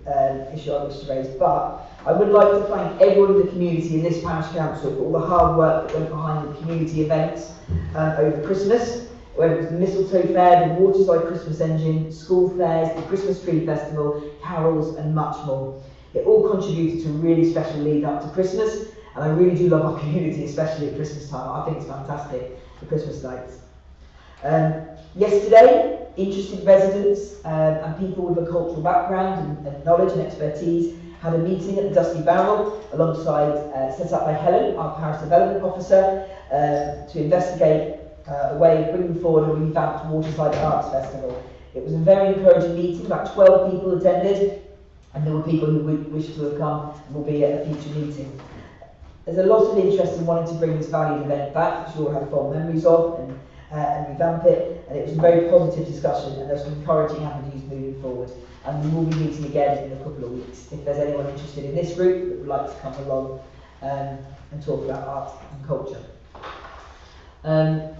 issue I wish to raise, but I would like to thank everyone in the community in this parish council for all the hard work that went behind the community events over Christmas, whether it was the Mistletoe Fair, the Waterside Christmas Engine, school fairs, the Christmas Tree Festival, carols and much more. It all contributed to a really special lead up to Christmas, and I really do love our community, especially at Christmas time. I think it's fantastic, the Christmas lights. Yesterday, interested residents and people with a cultural background and knowledge and expertise had a meeting at the Dusty Barrel alongside, set up by Helen, our Parish Development Officer, to investigate a way of bringing forward a revamped Waterside Arts Festival. It was a very encouraging meeting, about 12 people attended, and there were people who would wish to have come and will be at a future meeting. There's a lot of interest in wanting to bring this valued event back, which we all have fond memories of, and revamp it, and it was a very positive discussion, and there's some encouraging avenues moving forward. And we will be meeting again in a couple of weeks. If there's anyone interested in this group that would like to come along and talk about art and culture. A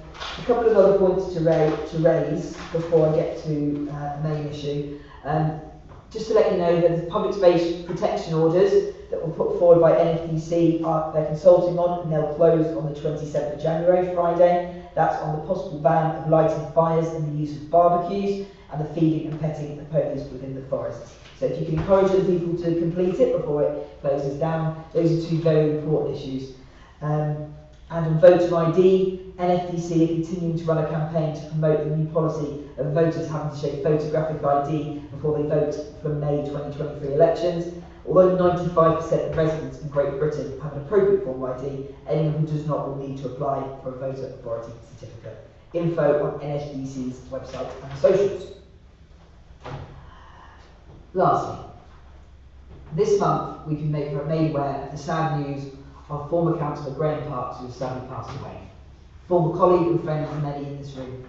couple of other points to raise before I get to the main issue. Just to let you know that the public space protection orders that were put forward by NFDC they're consulting on, and they'll close on the 27th of January, Friday. That's on the possible ban of lighting fires and the use of barbecues and the feeding and petting of ponies within the forests. So if you can encourage other people to complete it before it closes down, those are two very important issues. And on voter ID, NFDC are continuing to run a campaign to promote the new policy of voters having to show photographic ID before they vote for May 2023 elections. Although 95% of residents in Great Britain have an appropriate form of ID, anyone who does not will need to apply for a voter authority certificate. Info on NFDC's website and socials. Lastly, this month we've been made aware of the sad news of former councillor Graham Parks, who has sadly passed away. Former colleague and friend of many in this room.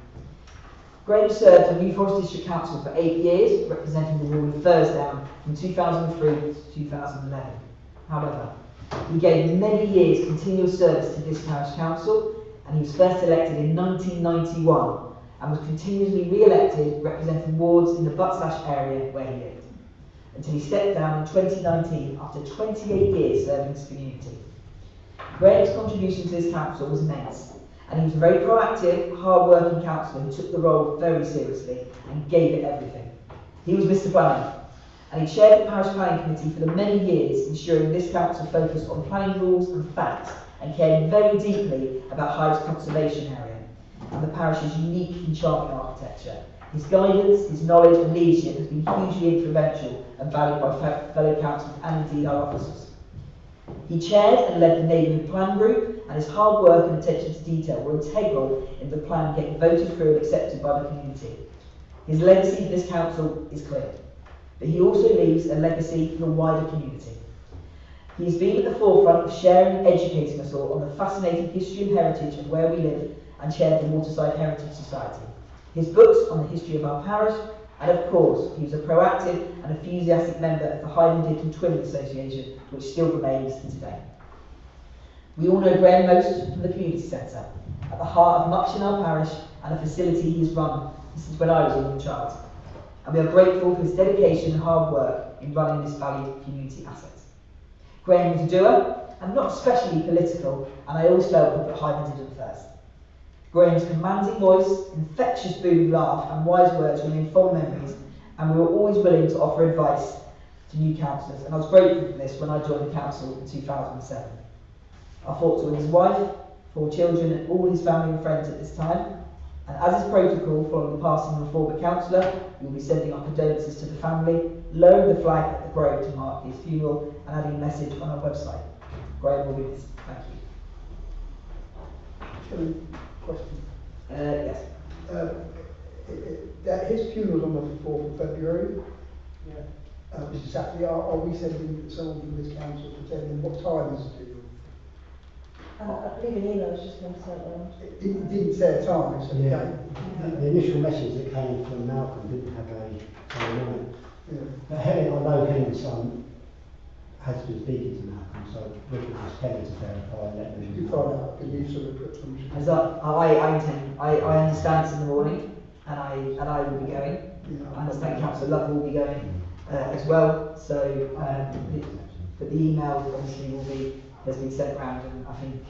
Graham served on New Forest District Council for 8 years, representing the ward of Thursdown from 2003 to 2011. However, he gave many years continuous service to this parish council, and he was first elected in 1991 and was continuously re-elected representing wards in the Butsash area where he lived, until he stepped down in 2019 after 28 years serving his community. Graham's contribution to this council was immense, and he was a very proactive, hard-working councillor who took the role very seriously and gave it everything. He was Mr Planning, and he chaired the Parish Planning Committee for the many years, ensuring this council focused on planning rules and facts and cared very deeply about Hythe's conservation area and the parish's unique and charming architecture. His guidance, his knowledge and leadership has been hugely influential and valued by fellow councillors and indeed our officers. He chaired and led the neighbourhood plan group, and his hard work and attention to detail were integral in the plan getting voted through and accepted by the community. His legacy for this council is clear, but he also leaves a legacy for the wider community. He has been at the forefront of sharing and educating us all on the fascinating history and heritage of where we live, and chaired the Waterside Heritage Society. His books on the history of our parish, and of course, he was a proactive and enthusiastic member of the Hythe and Dibden Twinning Association, which still remains today. We all know Graham most from the community centre, at the heart of much in our parish and a facility he has run since when I was a young child. And we are grateful for his dedication and hard work in running this valued community asset. Graham was a doer and not especially political, and I always felt we put Hythe and Dibden first. Graham's commanding voice, infectious booming laugh and wise words remain fond memories, and we were always willing to offer advice to new councillors, and I was grateful for this when I joined the council in 2007. Our thoughts were with his wife, 4 children and all his family and friends at this time, and as is protocol following the passing of a former councillor, we will be sending our condolences to the family, lowering the flag at the Grove to mark his funeral and adding a message on our website. Graham will be missed. Thank you. Question. Yes. His funeral's on the 4th of February. Yeah. Which is Saturday. Are we sending someone from this council to attend, and what time is the funeral? I believe an email has just been sent around. It didn't say a time, so Yeah. The initial message that came from Malcolm didn't have a time. Yeah. But Helen, I know Helen's son has been speaking to Malcolm, so we can ask Helen to verify and let them You find out, can you sort of put some... As I understand it's in the morning, and I will be going. I understand Councillor Love will be going as well. So, but the email obviously has been sent round, and I think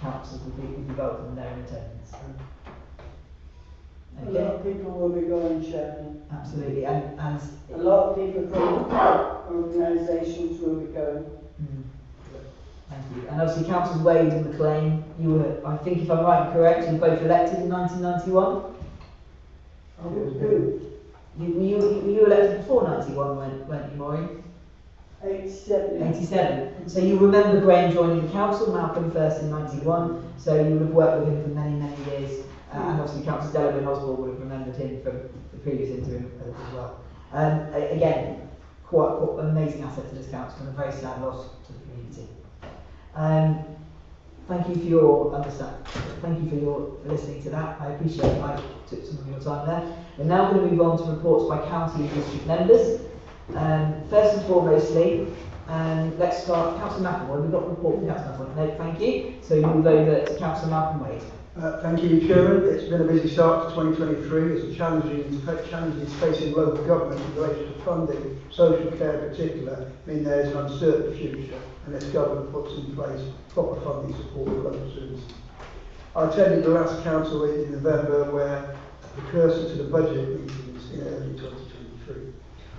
councillors will be welcome there in attendance. A lot of people will be going, Chairman. Absolutely, and a lot of people from organisations will be going. Thank you. And obviously, Councillors Wade and McLean, you were, I think if I'm right and correct, you were both elected in 1991? Who? Were you elected before 91, weren't you, Maureen? 87. 87. So you remember Graham joining the council, Malcolm first in 91, so you would have worked with him for many, many years. And obviously Councillor Delaware and Osborne would have remembered him from the previous interim as well. Again, quite an amazing asset to this council and a very sad loss to the community. Thank you for your understanding. Thank you for listening to that. I appreciate it. I took some of your time there. We're now going to move on to reports by county and district members. First and foremostly, let's start. Councillor McElroy. We've got a report from Councillor McElroy. No, thank you. So we move over to Councillor Malcolm Wade. Thank you, Chairman. It's been a busy start to 2023 as the challenges facing local government in relation to funding, social care in particular, mean there is an uncertain future unless government puts in place proper funding support for local services. I attended the last council in November, where a precursor to the budget meetings in early 2023.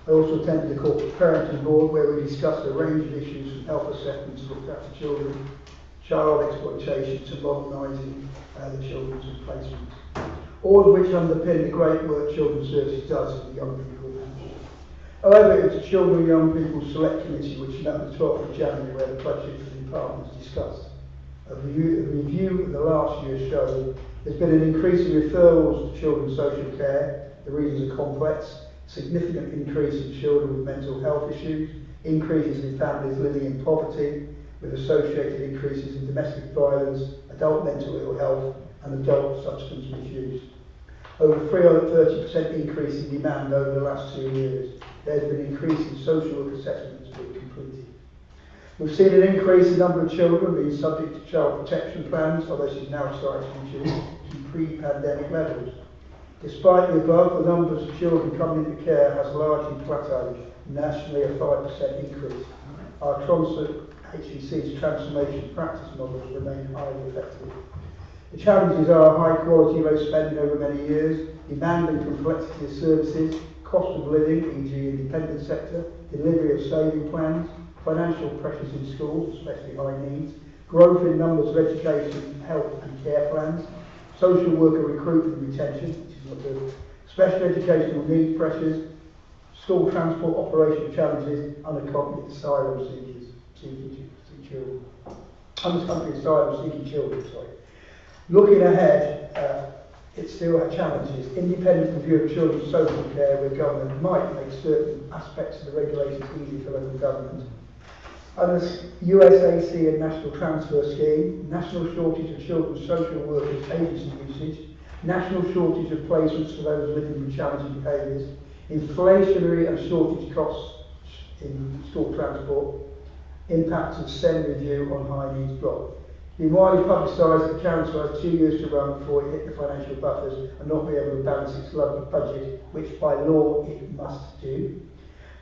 I also attended the corporate parenting board, where we discussed a range of issues from health assessments to look after children, child exploitation to modernising the children's placement, all of which underpin the great work Children's Services does for the young people of Hampshire. However, it was the Children and Young People Select Committee which met on the 12th of January, where the budget for the department was discussed. A review of the last year showed there's been an increase in referrals to children's social care. The reasons are complex. Significant increase in children with mental health issues, increases in families living in poverty, with associated increases in domestic violence, adult mental ill health and adult substance misuse. Over 330% increase in demand over the last 2 years. There's been an increase in social work assessments being completed. We've seen an increase in the number of children being subject to child protection plans, although this is now starting to reduce to pre-pandemic levels. Despite the above, the numbers of children coming into care has largely plateaued, nationally a 5% increase. Our HCC's transformation practice models remain highly effective. The challenges are high quality, low spending over many years, demand and complexity of services, cost of living, e.g. independent sector, delivery of saving plans, financial pressures in schools, especially high needs, growth in numbers of education, health and care plans, social worker recruitment and retention, which is what the special educational needs pressures, school transport operational challenges, unaccompanied asylum seeking children. Unaccompanied asylum seeking children, sorry. Looking ahead, it still has challenges. Independent review of children's social care, where government might make certain aspects of the regulations easy for local government. Under USAC and National Transfer Scheme, national shortage of children's social workers agency usage, national shortage of placements for those living with challenging behaviours, inflationary and shortage costs in school transport, impacts of SEND review on high needs block. It's been widely publicised that the council has 2 years to run before it hit the financial buffers and not be able to balance its budget, which by law it must do.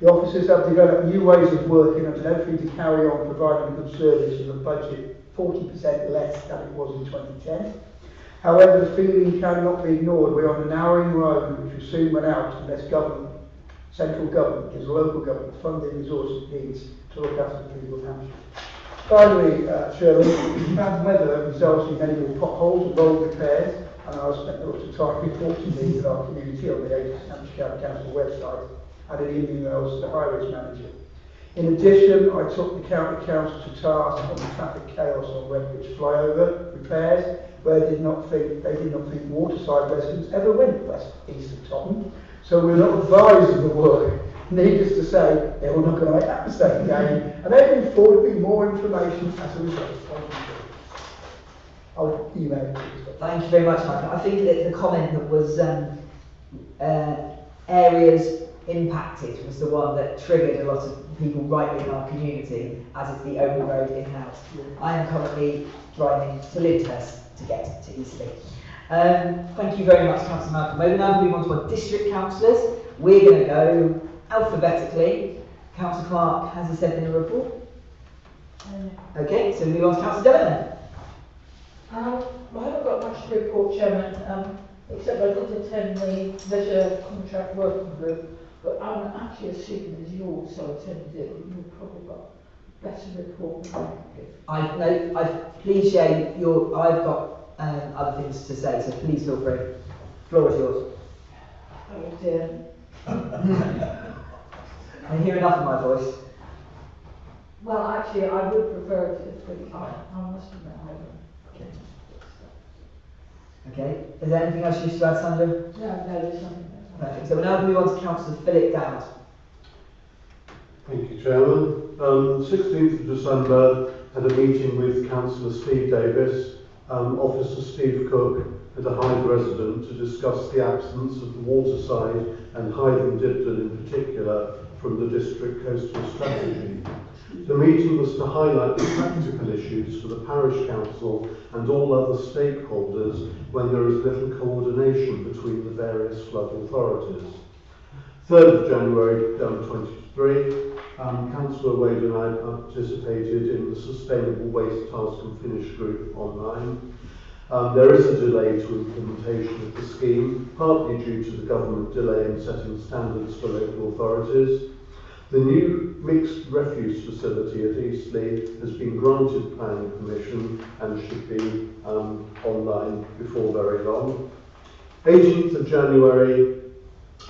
The officers have developed new ways of working and been able to carry on providing good service with a budget 40% less than it was in 2010. However, the feeling cannot be ignored. We're on a narrowing road which will soon run out unless government, central government, gives local government funding resources it needs to look after the people of Hampshire. Finally, Chairman, bad weather results in many more potholes and road repairs, and I spent lots of time reporting these in our community on the Hampshire County Council website and in emails to the highways manager. In addition, I took the county council to task on the traffic chaos on Redbridge flyover repairs, where they did not think waterside residents ever went west east of Tottenham, so we were not advised of the work. Needless to say, they were not going to make that mistake again, and they've been forwarded me more information as a result. I'll email it to you. Thank you very much, Michael. I think that the comment that was areas impacted was the one that triggered a lot of people right in our community, as it's the only road in and out. I am currently driving to Lyndhurst to get to Eastleigh. Thank you very much, Councillor Malcolm. We're now move on to our district councillors. We're going to go alphabetically. Councillor Clark, has he sent in a report? Okay, so we move on to Councillor Devon. I haven't got much to report, Chairman, except I did attend the leisure contract working group, but I'm actually assuming as you also attended it, you've probably got a better report than I can give. Please share I've got other things to say, so please feel free. The floor is yours. Oh dear. I hear enough of my voice. Well, actually, I would prefer it if I must admit I haven't. Okay. Is there anything else you wish to add, Sandra? No, there's nothing. Perfect. So we'll now move on to Councillor Philip Dowd. Thank you, Chairman. 16th of December, had a meeting with Councillor Steve Davis, Officer Steve Cook, and a Hythe resident to discuss the absence of the waterside and Hythe and Dibden in particular from the district coastal strategy. The meeting was to highlight the practical issues for the parish council and all other stakeholders when there is little coordination between the various flood authorities. 3rd of January 2023, Councillor Wade and I participated in the Sustainable Waste Task and Finish group online. There is a delay to implementation of the scheme, partly due to the government delay in setting standards for local authorities. The new mixed refuse facility at Eastleigh has been granted planning permission and should be online before very long. 18th of January,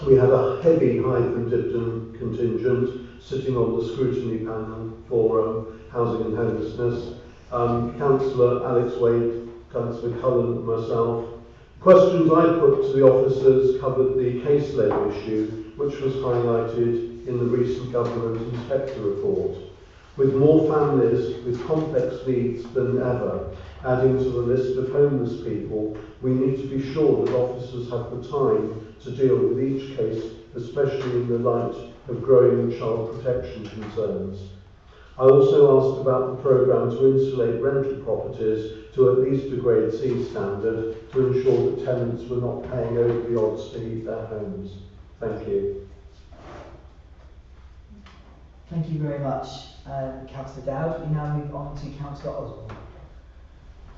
we had a heavy Hythe and Dibden contingent sitting on the scrutiny panel for housing and homelessness. Councillor Alex Wade, Councillor Cullen and myself. Questions I put to the officers covered the caseload issue, which was highlighted in the recent government inspector report. With more families with complex needs than ever adding to the list of homeless people, we need to be sure that officers have the time to deal with each case, especially in the light of growing child protection concerns. I also asked about the programme to insulate rental properties to at least a Grade C standard to ensure that tenants were not paying over the odds to heat their homes. Thank you. Thank you very much, Councillor Dowd. We now move on to Councillor Osborne.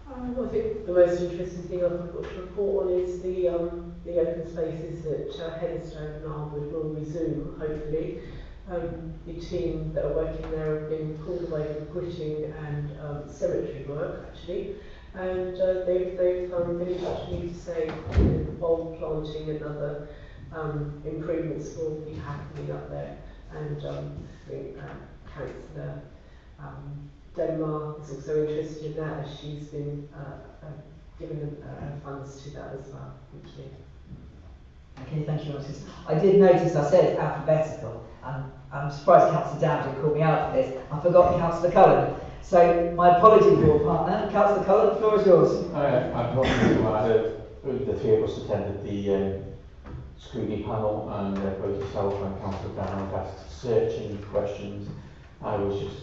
I think the most interesting thing I've got to report on is the open spaces that Heatherstone and Arwood will resume, hopefully. The team that are working there have been pulled away from gritting and cemetery work, actually. And they've been in touch with me to say bulb planting and other improvements will be happening up there. And I think Councillor Denmark is also interested in that, as she's been given funds to that as well. Thank you. Okay, thank you, Mrs. I did notice I said alphabetical, and I'm surprised Councillor Dowd called me out for this. I forgot Councillor Cullen. So my apologies, your partner. Councillor Cullen, the floor is yours. I'm wondering the three of us attended the scrutiny panel, and both yourself and Councillor Dowd asked searching questions. I was just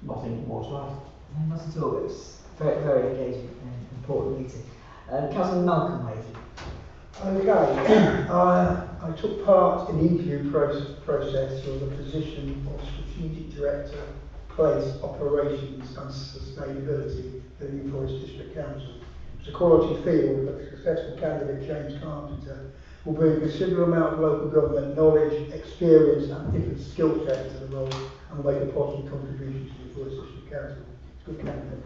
nothing more to add. No, not at all. It was very, very engaging and important meeting. Councillor Malcolm Wade. Okay, I took part in the interview process for the position of Strategic Director, Place, Operations and Sustainability at the New Forest District Council. It's a quality field, but the successful candidate, James Carpenter, will bring a considerable amount of local government knowledge, experience and different skill sets to the role and will make a positive contribution to the Forest District Council. It's a good candidate.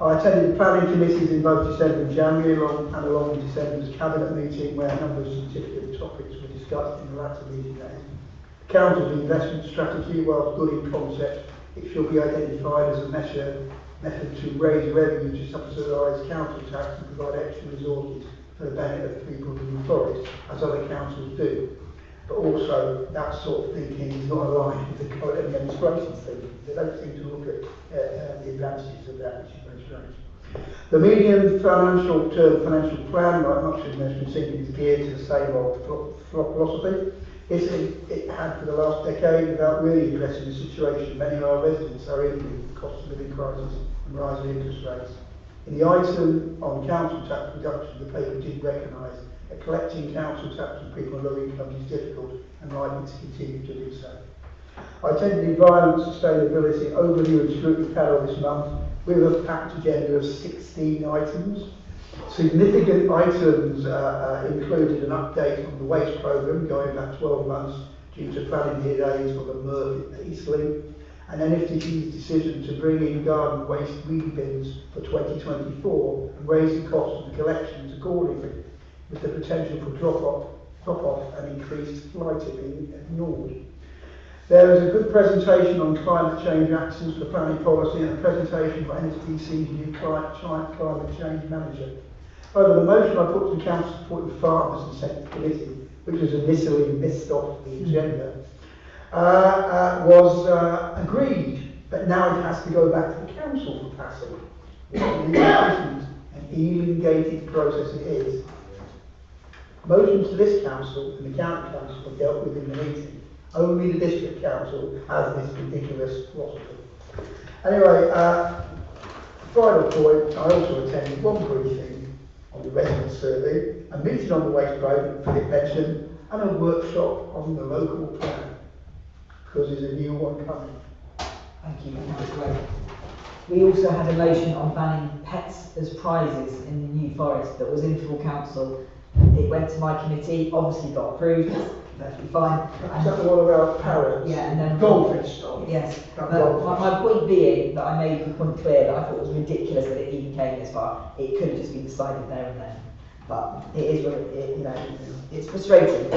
I attended the planning committees in both December and January, along with December's cabinet meeting, where a number of significant topics were discussed in the latter meeting days. The council's investment strategy, whilst good in concept, it should be identified as a method to raise revenue to subsidise council tax and provide extra resources for the benefit of people in the forest, as other councils do. But also, that sort of thinking is not aligned with the current administration's thinking. They don't seem to look at the advantages of that, which is very strange. The medium term financial plan, like much of investment thinking, is geared to the same old philosophy. It had for the last decade without really addressing the situation many of our residents are in with the cost of living crisis and rising interest rates. In the item on council tax reduction, the paper did recognise that collecting council tax from people on low income is difficult and likely to continue to do so. I attended the Environment, Sustainability, Overview and Scrutiny panel this month with a packed agenda of 16 items. Significant items included an update on the waste programme going back 12 months due to planning delays for the MRF at Eastleigh, and NFTC's decision to bring in garden waste weed bins for 2024 and raise the cost of the collections accordingly, with the potential for drop-off and increased lighting being ignored. There is a good presentation on climate change actions for planning policy and a presentation by NFTC's new climate change manager. However, the motion I put to the council supporting farmers and sent to committee, which was initially missed off the agenda, was agreed, but now it has to go back to the council for passing. It's an inefficient and elongated process it is. Motions to this council and the county council are dealt with in the meeting. Only the district council has this ridiculous philosophy. Anyway, final point, I also attended one briefing on the resident survey, a meeting on the waste programme, Philip mentioned, and a workshop on the local plan, because there's a new one coming. Thank you, that's great. We also had a motion on banning pets as prizes in the New Forest that was in full council. It went to my committee, obviously got approved, perfectly fine. Is that the one about parrots? Yeah, and then goldfish. Yes, but my point being that I made the point clear that I thought it was ridiculous that it even came this far. It could have just been decided there and then, but it is, you know, it's frustrating.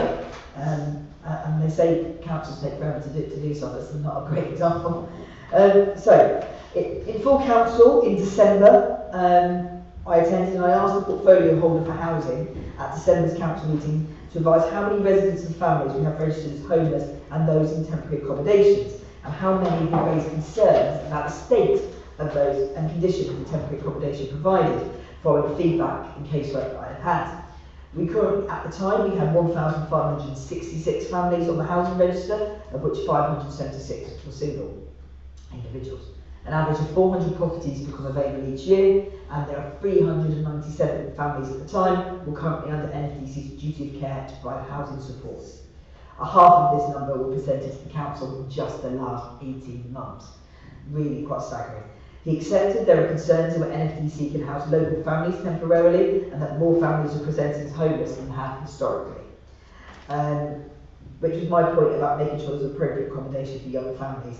And they say councils take forever to do something. That's not a great example. In full council in December, I attended and I asked the portfolio holder for housing at December's council meeting to advise how many residents and families we have registered as homeless and those in temporary accommodations, and how many have raised concerns about the state of those and condition of the temporary accommodation provided, following feedback and casework that I had. We currently, at the time, we had 1,566 families on the housing register, of which 576 were single individuals. An average of 400 properties become available each year, and there are 397 families at the time who are currently under NFDC's duty of care to provide housing support. A half of this number were presented to the council in just the last 18 months. Really quite staggering. He accepted there are concerns that NFDC can house local families temporarily and that more families are presented as homeless than have historically. Which was my point about making sure there's appropriate accommodation for young families.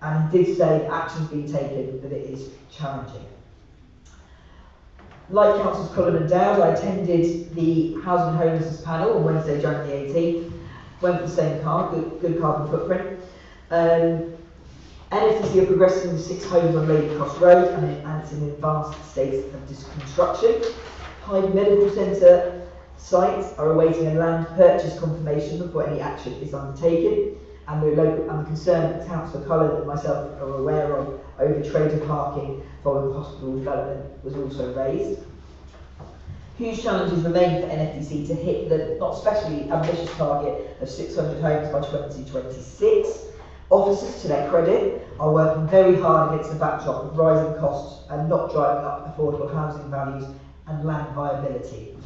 And he did say action's been taken, but it is challenging. Like Councillors Cullen and Dowd, I attended the Housing and Homelessness panel on Wednesday, January the 18th. Went for the same car, good carbon footprint. NFTC are progressing with 6 homes on Lady Cross Road and it's in advanced states of construction. Hythe Medical Centre sites are awaiting a land purchase confirmation before any action is undertaken. And the concern that Councillor Cullen and myself are aware of over trader parking following hospital development was also raised. Huge challenges remain for NFDC to hit the not especially ambitious target of 600 homes by 2026. Officers, to their credit, are working very hard against the backdrop of rising costs and not driving up affordable housing values and land viability.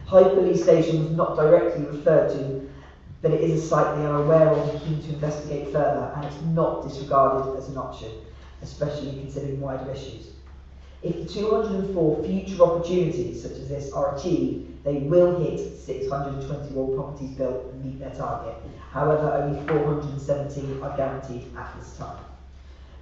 Hythe Police Station was not directly referred to, but it is a site they are aware of and keen to investigate further, and it's not disregarded as an option, especially considering wider issues. If the 204 future opportunities such as this are achieved, they will hit 621 properties built and meet their target. However, only 417 are guaranteed at this time.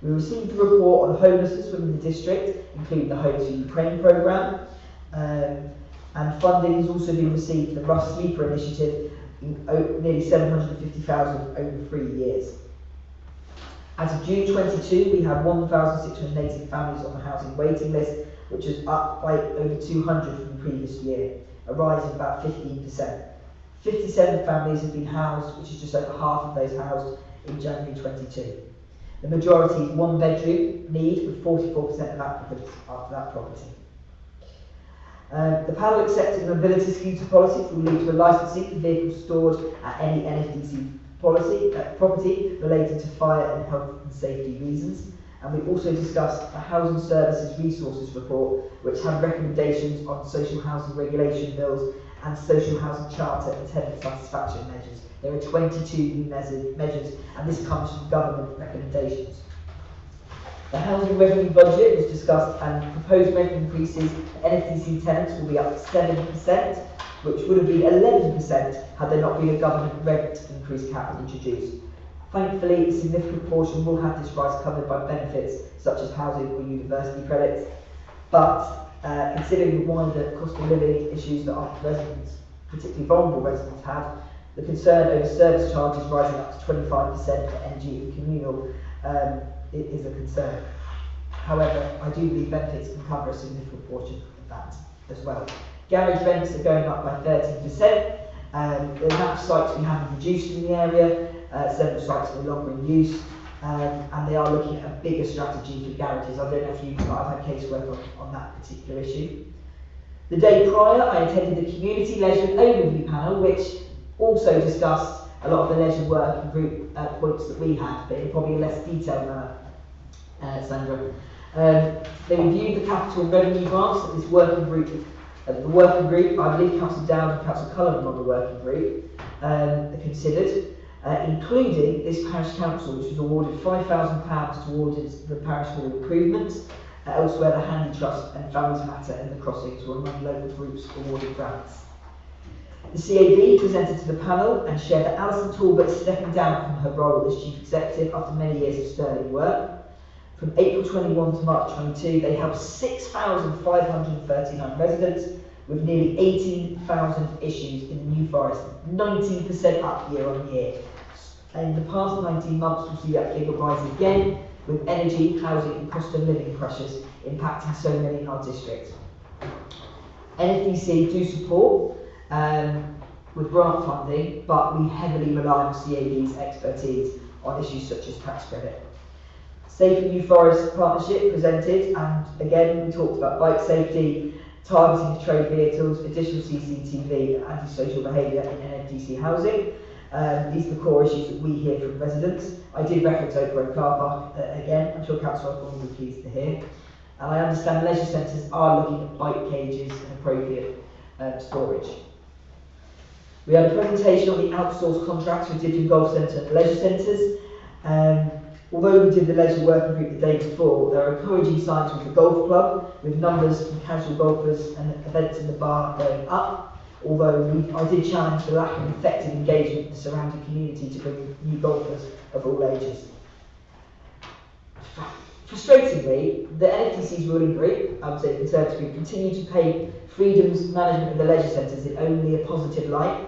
We received a report on homelessness within the district, including the Homes for Ukraine programme, and funding has also been received for the Rough Sleeper initiative, nearly 750,000 over 3 years. As of June 22, we have 1,680 families on the housing waiting list, which is up by over 200 from the previous year, a rise of about 15%. 57 families have been housed, which is just over half of those housed in January 22. The majority is one bedroom need, with 44% of applicants after that property. The panel accepted a mobility scooter policy will lead to a licensing for vehicles stored at any NFDC property related to fire and health and safety reasons. And we also discussed the Housing Services Resources Report, which had recommendations on social housing regulation bills and social housing charter and tenant satisfaction measures. There are 22 new measures, and this comes from government recommendations. The housing revenue budget was discussed, and proposed rent increases for NFDC tenants will be up 7%, which would have been 11% had there not been a government rent increase cap introduced. Thankfully, a significant portion will have this rise covered by benefits such as housing or university credits, but considering the wider cost of living issues that our residents, particularly vulnerable residents, have, the concern over service charges rising up to 25% for energy and communal is a concern. However, I do believe benefits can cover a significant portion of that as well. Garage rents are going up by 13%. The amount of sites we have reduced in the area, several sites are no longer in use, and they are looking at a bigger strategy for garages. I don't know if you've had casework on that particular issue. The day prior, I attended the Community Leisure Overview panel, which also discussed a lot of the leisure working group points that we had, but in probably a less detailed manner, Sandra. They reviewed the capital and revenue grants that this working group, I believe Councillor Dowd and Councillor Cullen were on the working group, considered, including this parish council, which was awarded £5,000 towards the parish hall improvements. Elsewhere, the Handy Trust and Families Matter and the Crossings were among local groups awarded grants. The CAB presented to the panel and shared that Alison Talbot is stepping down from her role as Chief Executive after many years of sterling work. From April 21 to March 22, they helped 6,539 residents with nearly 18,000 issues in the New Forest, 19% up year on year. In the past 19 months, we'll see that figure rise again, with energy, housing and cost of living pressures impacting so many in our district. NFDC do support with grant funding, but we heavily rely on CAB's expertise on issues such as tax credit. Safe New Forest Partnership presented, and again we talked about bike safety, targeting of trade vehicles, additional CCTV and antisocial behaviour in NFDC housing. These are the core issues that we hear from residents. I did reference Oak Road Car Park again, I'm sure Councillor Osborne will be pleased to hear. And I understand leisure centres are looking at bike cages and appropriate storage. We had a presentation on the outsourced contracts with Dibden Golf Centre and leisure centres. Although we did the leisure working group the day before, there are encouraging signs with the golf club, with numbers from casual golfers and events in the bar going up. Although I did challenge the lack of effective engagement with the surrounding community to bring new golfers of all ages. Frustratingly, the NFTC's ruling group, I would say the Conservative group, continue to paint Freedom's management of the leisure centres in only a positive light.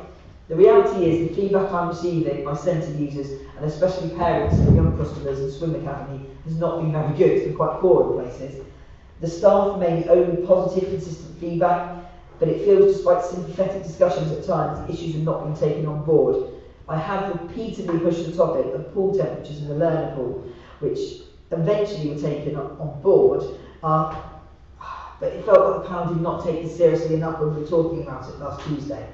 The reality is the feedback I'm receiving by centre users, and especially parents and young customers in Swim Academy, has not been very good. It's been quite poor in places. The staff made only positive, consistent feedback, but it feels, despite sympathetic discussions at times, the issues have not been taken on board. I have repeatedly pushed the topic of pool temperatures in the learner pool, which eventually were taken on board, but it felt like the panel did not take this seriously enough when we were talking about it last Tuesday.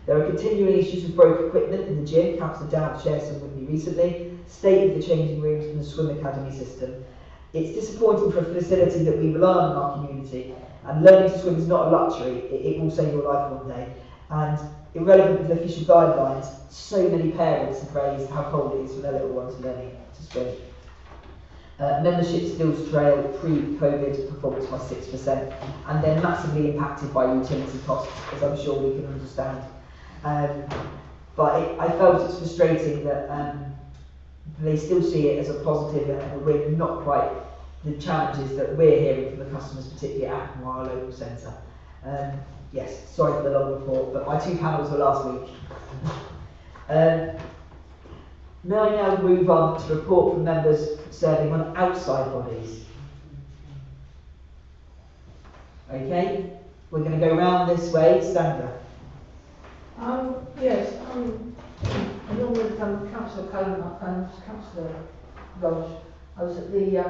There are continuing issues with broken equipment in the gym. Councillor Dowd shared some with me recently. State of the changing rooms in the Swim Academy system. It's disappointing for a facility that we rely on in our community, and learning to swim is not a luxury. It will save your life one day. And irrelevant with official guidelines, so many parents have raised how cold it is for their little ones learning to swim. Membership skills trail pre-COVID performance by 6%, and they're massively impacted by utility costs, as I'm sure we can understand. But I felt it's frustrating that they still see it as a positive, and we're not quite the challenges that we're hearing from the customers, particularly at our local centre. Yes, sorry for the long report, but my 2 panels were last week. Now move on to report from members serving on outside bodies. Okay, we're going to go round this way. Sandra. Yes, along with Councillor Cullen and Councillor Lodge, I was at the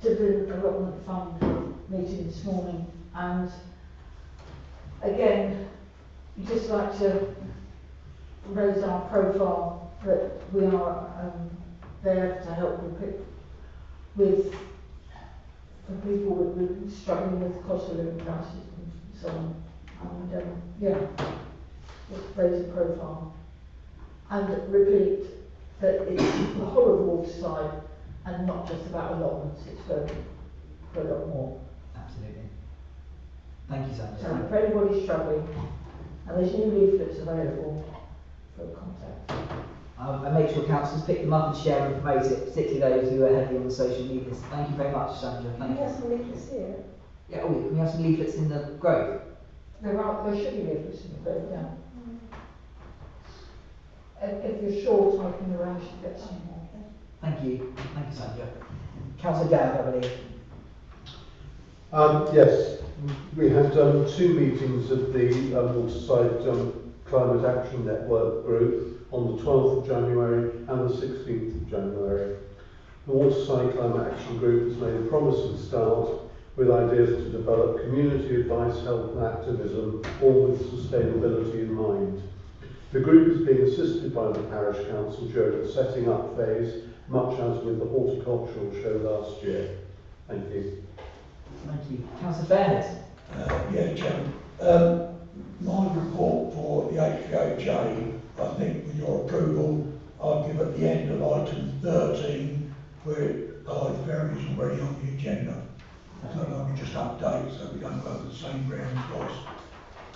Dibden Allotment Fund meeting this morning, and again, we just like to raise our profile that we are there to help with for people with struggling with cost of living crisis and so on. And yeah, just raise a profile and repeat that it's the whole of Waterside and not just about allotments, it's for a lot more. Absolutely. Thank you, Sandra. So if anybody's struggling, and there's new leaflets available for contact. I make sure councillors pick them up and share and promote it, particularly those who are heavy on the social media. Thank you very much, Sandra. Thank We have some leaflets here. Yeah, we have some leaflets in the Grove. There should be leaflets in the Grove, yeah. If you're short, I can arrange to get some more. Thank you, Sandra. Councillor Dowd, I believe. Yes, we had 2 meetings of the Waterside Climate Action Network group on the 12th of January and the 16th of January. The Waterside Climate Action Group has made a promising start with ideas to develop community advice, help and activism, all with sustainability in mind. The group is being assisted by the Parish Council during the setting up phase, much as with the horticultural show last year. Thank you. Thank you. Councillor Fairhead. Yeah, Chairman. My report for the HVOJ, I think with your approval, I'll give at the end of item 13, where Hythe Ferry is already on the agenda. So let me just update so we don't go over the same ground twice.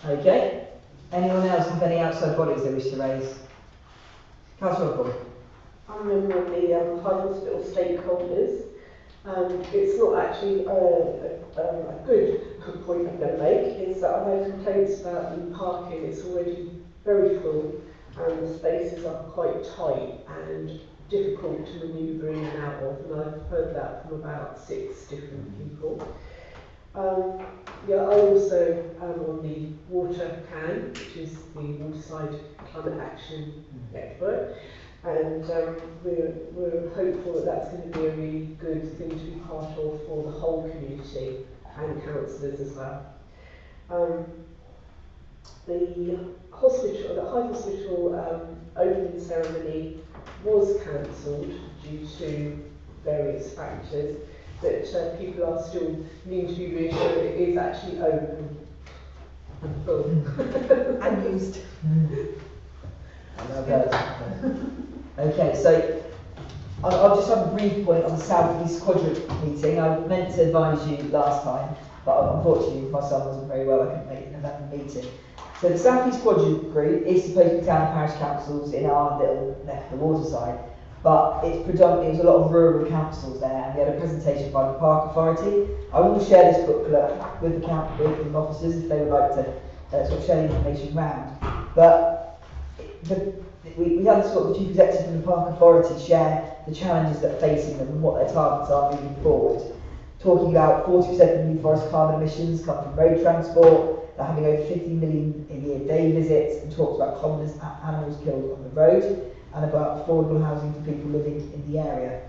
Okay. Anyone else have any outside bodies they wish to raise? Councillor Paul. I'm a member of the Hythe Hospital stakeholders. It's not actually a good point I'm going to make, is that I've had complaints about the parking. It's already very full and the spaces are quite tight and difficult to manoeuvre in and out of, and I've heard that from about 6 different people. Yeah, I also am on the water can, which is the Waterside Climate Action Network. And we're hopeful that that's going to be a really good thing to be part of for the whole community and councillors as well. The Hythe Hospital opening ceremony was cancelled due to various factors, but people are still needing to be reassured it is actually open and full. And used. Okay, so I'll just have a brief point on the South East Quadrant meeting. I meant to advise you last time, but unfortunately my son wasn't very well, I couldn't make the November meeting. So the South East Quadrant group is supposed to be town and parish councils in our little neck of the Waterside. but it's predominantly, it was a lot of rural councils there, and we had a presentation by the Park Authority. I will share this booklet with the officers if they would like to sort of share the information around. But we had sort of the Chief Executive from the Park Authority share the challenges that are facing them and what their targets are moving forward. Talking about 40% of New Forest carbon emissions come from road transport, they're having over 50 million a year day visits, and talks about common animals killed on the road, and about affordable housing for people living in the area.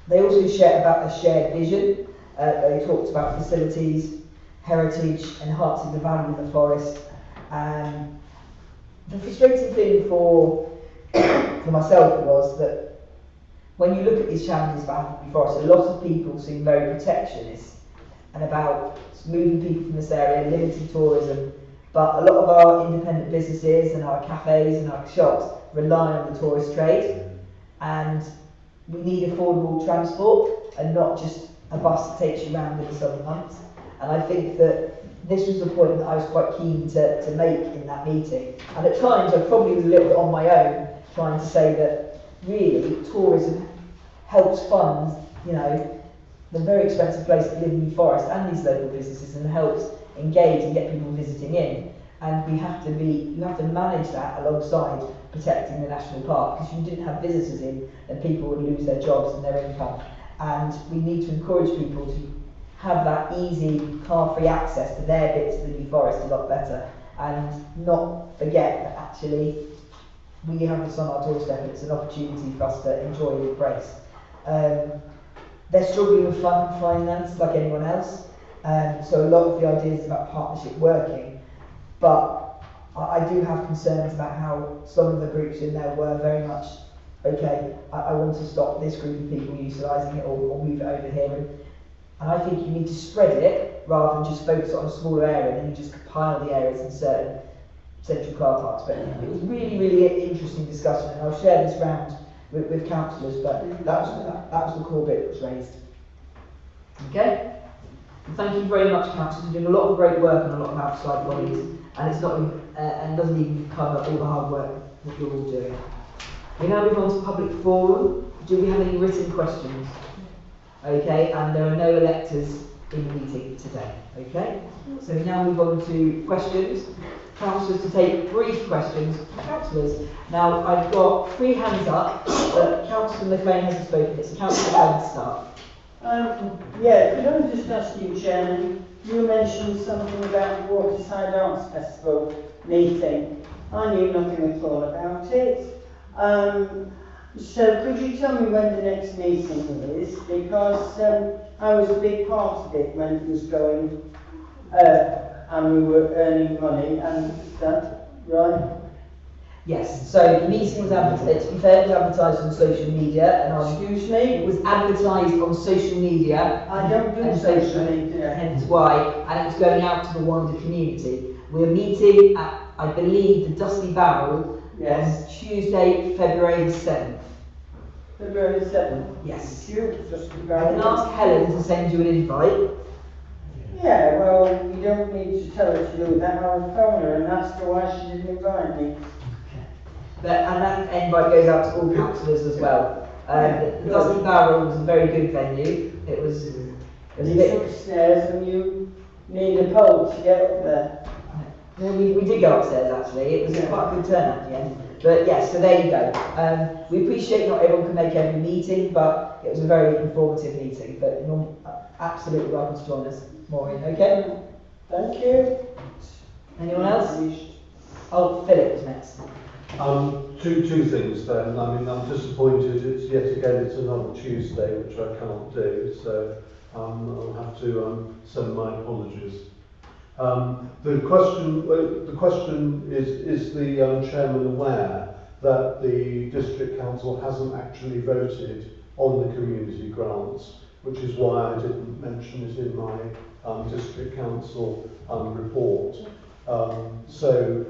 They also share about a shared vision. They talked about facilities, heritage, enhancing the value of the forest. The frustrating thing for myself was that when you look at these challenges about Hythe Forest, a lot of people seem very protectionist and about moving people from this area, limiting tourism. But a lot of our independent businesses and our cafes and our shops rely on the tourist trade, and we need affordable transport and not just a bus that takes you around in the summer months. And I think that this was the point that I was quite keen to make in that meeting. And at times I probably was a little bit on my own trying to say that really tourism helps fund, you know, the very expensive place to live in New Forest and these local businesses, and helps engage and get people visiting in. And you have to manage that alongside protecting the national park, because if you didn't have visitors in, then people would lose their jobs and their income. And we need to encourage people to have that easy, car-free access to their bits of the New Forest a lot better, and not forget that actually we have this on our doorstep and it's an opportunity for us to enjoy and embrace. They're struggling with finance like anyone else, so a lot of the ideas about partnership working, but I do have concerns about how some of the groups in there were very much, okay, I want to stop this group of people utilising it or move it over here. And I think you need to spread it rather than just focus on a smaller area, and then you just compile the areas in certain central car parks. But it was really, really interesting discussion, and I'll share this round with councillors, but that was the core bit that was raised. Okay? And thank you very much, councillors. You're doing a lot of great work on a lot of outside bodies, and it's not and doesn't even cover all the hard work that you're all doing. We now move on to public forum. Do we have any written questions? Okay, and there are no electors in the meeting today. Okay, so we now move on to questions. Councillors to take brief questions from councillors. Now I've got 3 hands up, but Councillor McLean hasn't spoken. It's Councillor McLean to start. Yeah, could I just ask you, Chairman, you mentioned something about the Waterside Arts Festival meeting. I knew nothing at all about it. So could you tell me when the next meeting is? Because I was a big part of it when it was going, and we were earning money and stuff, right? Yes, so the meeting was advertised, to be fair, it was advertised on social media, and excuse me? It was advertised on social media. I don't do social media. Hence why, and it was going out to the wider community. We're meeting at, I believe, the Dusty Barrel on Tuesday, February the 7th. February 7th? Yes. Dusty I Barrel. can ask Helen to send you an invite. Yeah, well, you don't need to tell her to do that. I'll phone her and ask her why she didn't invite me. And that invite goes out to all councillors as well. The Dusty Barrel was a very good venue. It was a bit upstairs and you need a pole to get up there. No, we did go upstairs actually. It was quite a good turnout at the end. But yes, so there you go. We appreciate not everyone can make every meeting, but it was a very informative meeting. But you're absolutely welcome to join us, Maureen. Okay? Thank you. Anyone else? Oh, Philip was next. Two things then. I mean, I'm disappointed. It's yet again it's another Tuesday, which I can't do. So I'll have to send my apologies. The question is the chairman aware that the district council hasn't actually voted on the community grants, which is why I didn't mention it in my district council report. So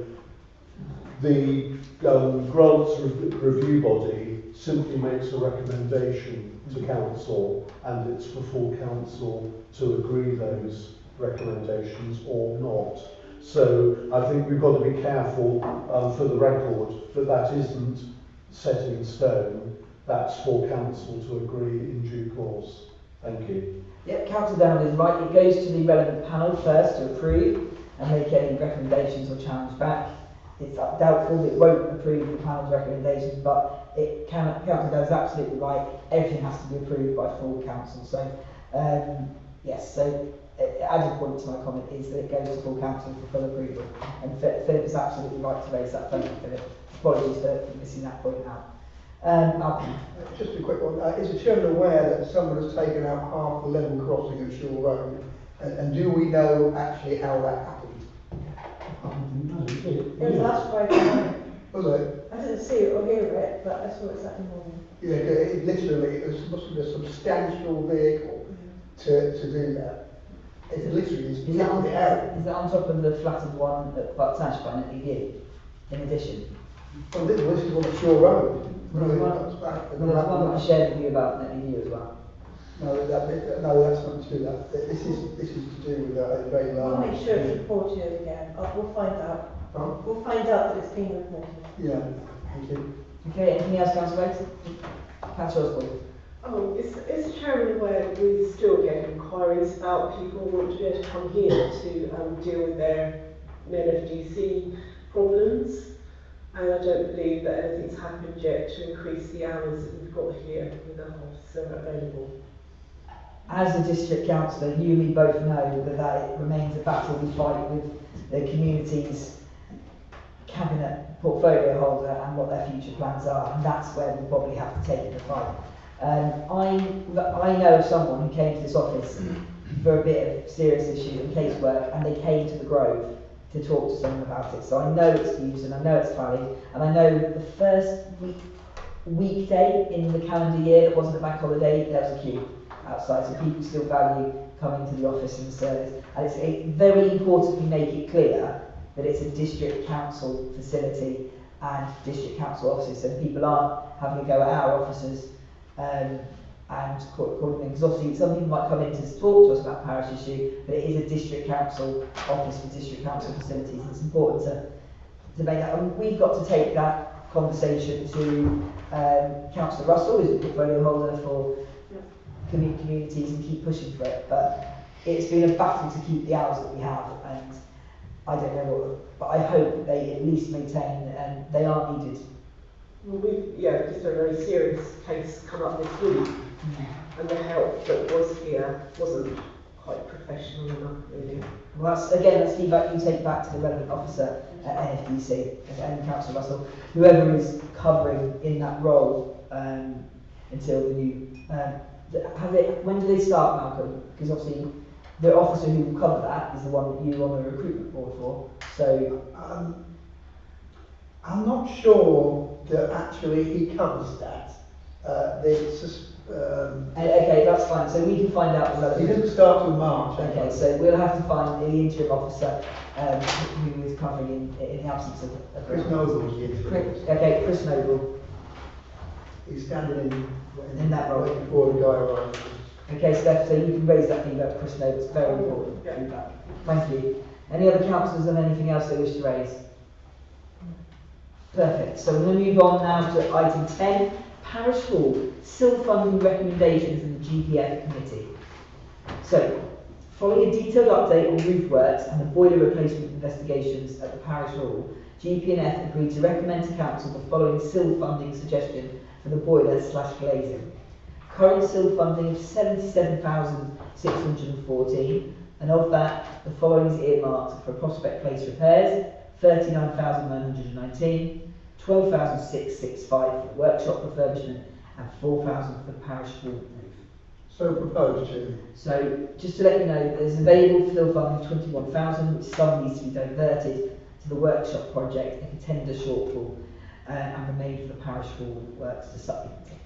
the grants review body simply makes a recommendation to council, and it's for full council to agree those recommendations or not. So I think we've got to be careful for the record that that isn't set in stone. That's for council to agree in due course. Thank you. Yeah, Councillor Downey is right. It goes to the relevant panel first to approve and make any recommendations or challenge back. It's doubtful that it won't approve the panel's recommendations, but it can. Councillor Downey is absolutely right. Everything has to be approved by full council. So, yes. So, added point to my comment is that it goes to full council for full approval. And Philip is absolutely right to raise that. Thank you, Philip. Apologies for missing that point out. Malcolm. Just a quick one. Is the chairman aware that someone has taken out half the level crossing at Shore Road? And do we know actually how that happened? It was last Friday night. Was it? I didn't see it or hear it, but I saw it Saturday morning. Yeah, it literally, it must have been a substantial vehicle to do that. It literally is Is that on the area. Is that on top of the flattened one at Bucktash by NEU? In addition? Well, this is on the Shore Road. Well, there's one that I shared with you about NEU as well. No, that's not to do that. This is to do with a very We'll large. make sure it's reported again. We'll find out. Oh, We'll find out that it's been reported. yeah, thank you. Okay, anything else, Councillor Bates? Councillor Osborne. Oh, is the chairman aware that we still get inquiries about people who want to be able to come here to deal with their NFDC problems? And I don't believe that anything's happened yet to increase the hours that we've got here with our officer available. As a district councillor, you and me both know that it remains a battle we fight with the community's cabinet portfolio holder and what their future plans are, and that's where we probably have to take the fight. I know of someone who came to this office for a bit of serious issue and casework, and they came to the Grove to talk to someone about it. So I know it's used and I know it's valid, and I know the first weekday in the calendar year that wasn't a bank holiday, there was a queue outside, so people still value coming to the office and the service. And it's very important we make it clear that it's a district council facility and district council offices, so people aren't having a go at our officers and calling them, because obviously some people might come in to talk to us about parish issue, but it is a district council office for district council facilities. It's important to make that, and we've got to take that conversation to Councillor Russell, who's a portfolio holder for communities, and keep pushing for it. But it's been a battle to keep the hours that we have, and I don't know what, but I hope that they at least maintain, and they are needed. Well, we've just a very serious case come up this week, and the help that was here wasn't quite professional enough, really. Well, that's feedback you take back to the relevant officer at NFDC and Councillor Russell, whoever is covering in that role until the new. When do they start, Malcolm? Because obviously the officer who will cover that is the one that you're on the recruitment board for. So I'm not sure that actually he covers that. Okay, that's fine. So we can find out the relevant. He doesn't start till March. Okay, so we'll have to find the interim officer who is covering in the absence of Chris Noble is the interim. Okay, Chris Noble. He's standing in that role before the guy arrives. Okay, Steph, so you can raise that feedback to Chris Noble. It's very important feedback. Thank you. Any other councillors and anything else they wish to raise? Perfect. So we're going to move on now to item 10, Parish Hall, SIL funding recommendations in the GPF committee. So, following a detailed update on roof works and the boiler replacement investigations at the Parish Hall, GP&F agreed to recommend to Council the following SIL funding suggestion for the boiler/glazing. Current SIL funding of £77,614, and of that, the following is earmarked for Prospect Place repairs, £39,919, £12,665 for the workshop refurbishment, and £4,000 for the parish hall roof. So proposed, Chairman. So, just to let you know, there's available SIL funding of £21,000, which some needs to be diverted to the workshop project if a tender shortfall and remain for the parish hall works to supplement it.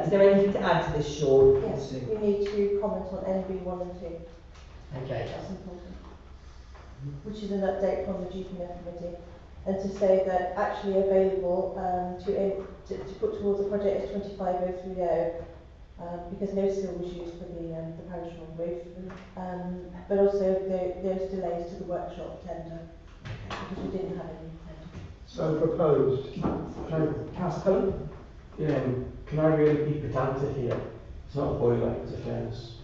Is there anything to add to this, Sean? Yes, we need to comment on NB 1 and 2. Okay. That's important. Which is an update from the GPF committee, and to say that actually available to put towards the project is 25030, because no SIL was used for the parish hall roof, but also there's delays to the workshop tender because we didn't have any tender. So proposed. Councillor Cullen? Can I really be pedantic here? It's not a boiler, it's a furnace.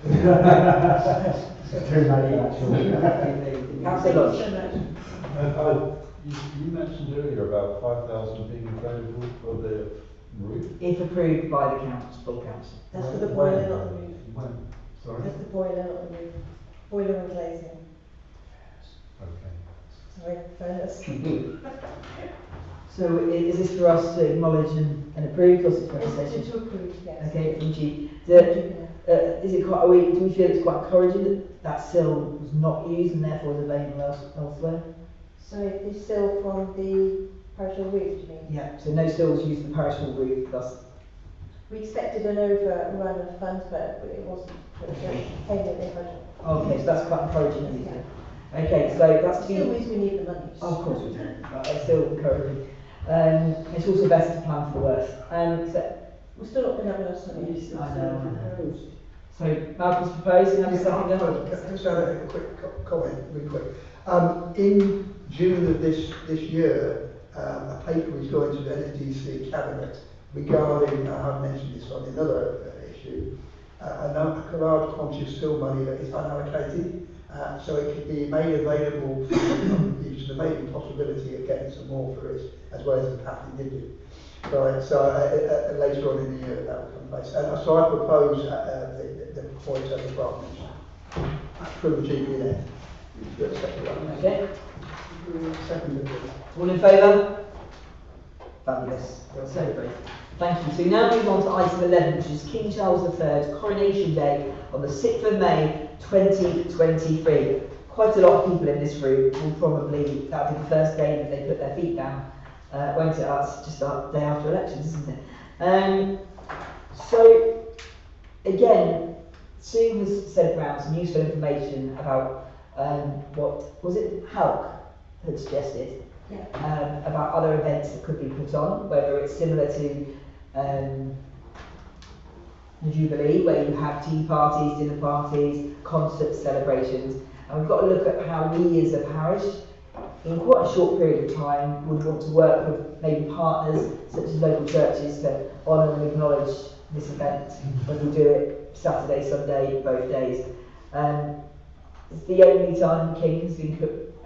Too many actually. Councillor Lodge? You mentioned earlier about 5,000 being available for the roof. If approved by the full council. That's for the boiler, not the roof. When? Sorry? That's the boiler, not the roof. Boiler and glazing. Okay. Sorry, furnace. So is this for us to acknowledge and approve, or is it for a It's session? to approve, yes. Okay, from G. Yeah. Is it quite, do we feel it's quite encouraging that that sill was not used and therefore is available elsewhere? So the sill from the parish hall roof, do you mean? Yeah, so no sills used in the parish hall roof, thus. We expected an overrun of funds, but it wasn't. It was a payment in budget. Okay, so that's quite encouraging, isn't it? Okay, so that's Still means we need the money. Of course we do. But it's still encouraging. It's also best to plan for the worst. So We're still not going to have enough money. I know. So Malcolm's proposed, and have a second. Just add a quick comment, really quick. In June of this year, a paper is going to the NDC Cabinet regarding, I have mentioned this on another issue, a large quantity of still money that is unallocated, so it could be made available for use. There may be possibility of getting some more for it, as well as the path in Dibden. Right, so later on in the year that will come place. And so I propose the point of the department through the GPNF. Okay. Second. All in favour? Fabulous. Well, so great. Thank you. So we now move on to item 11, which is King Charles III Coronation Day on the 6th of May 2023. Quite a lot of people in this room will probably, that'll be the first day that they put their feet down. Won't it? That's just the day after elections, isn't it? So, again, Sue has sent around some useful information about what was it Halk had suggested about other events that could be put on, whether it's similar to the Jubilee, where you have tea parties, dinner parties, concerts, celebrations, and we've got to look at how we as a parish, in quite a short period of time, would want to work with maybe partners such as local churches to honour and acknowledge this event when we do it Saturday, Sunday, both days. It's the only time the King has been,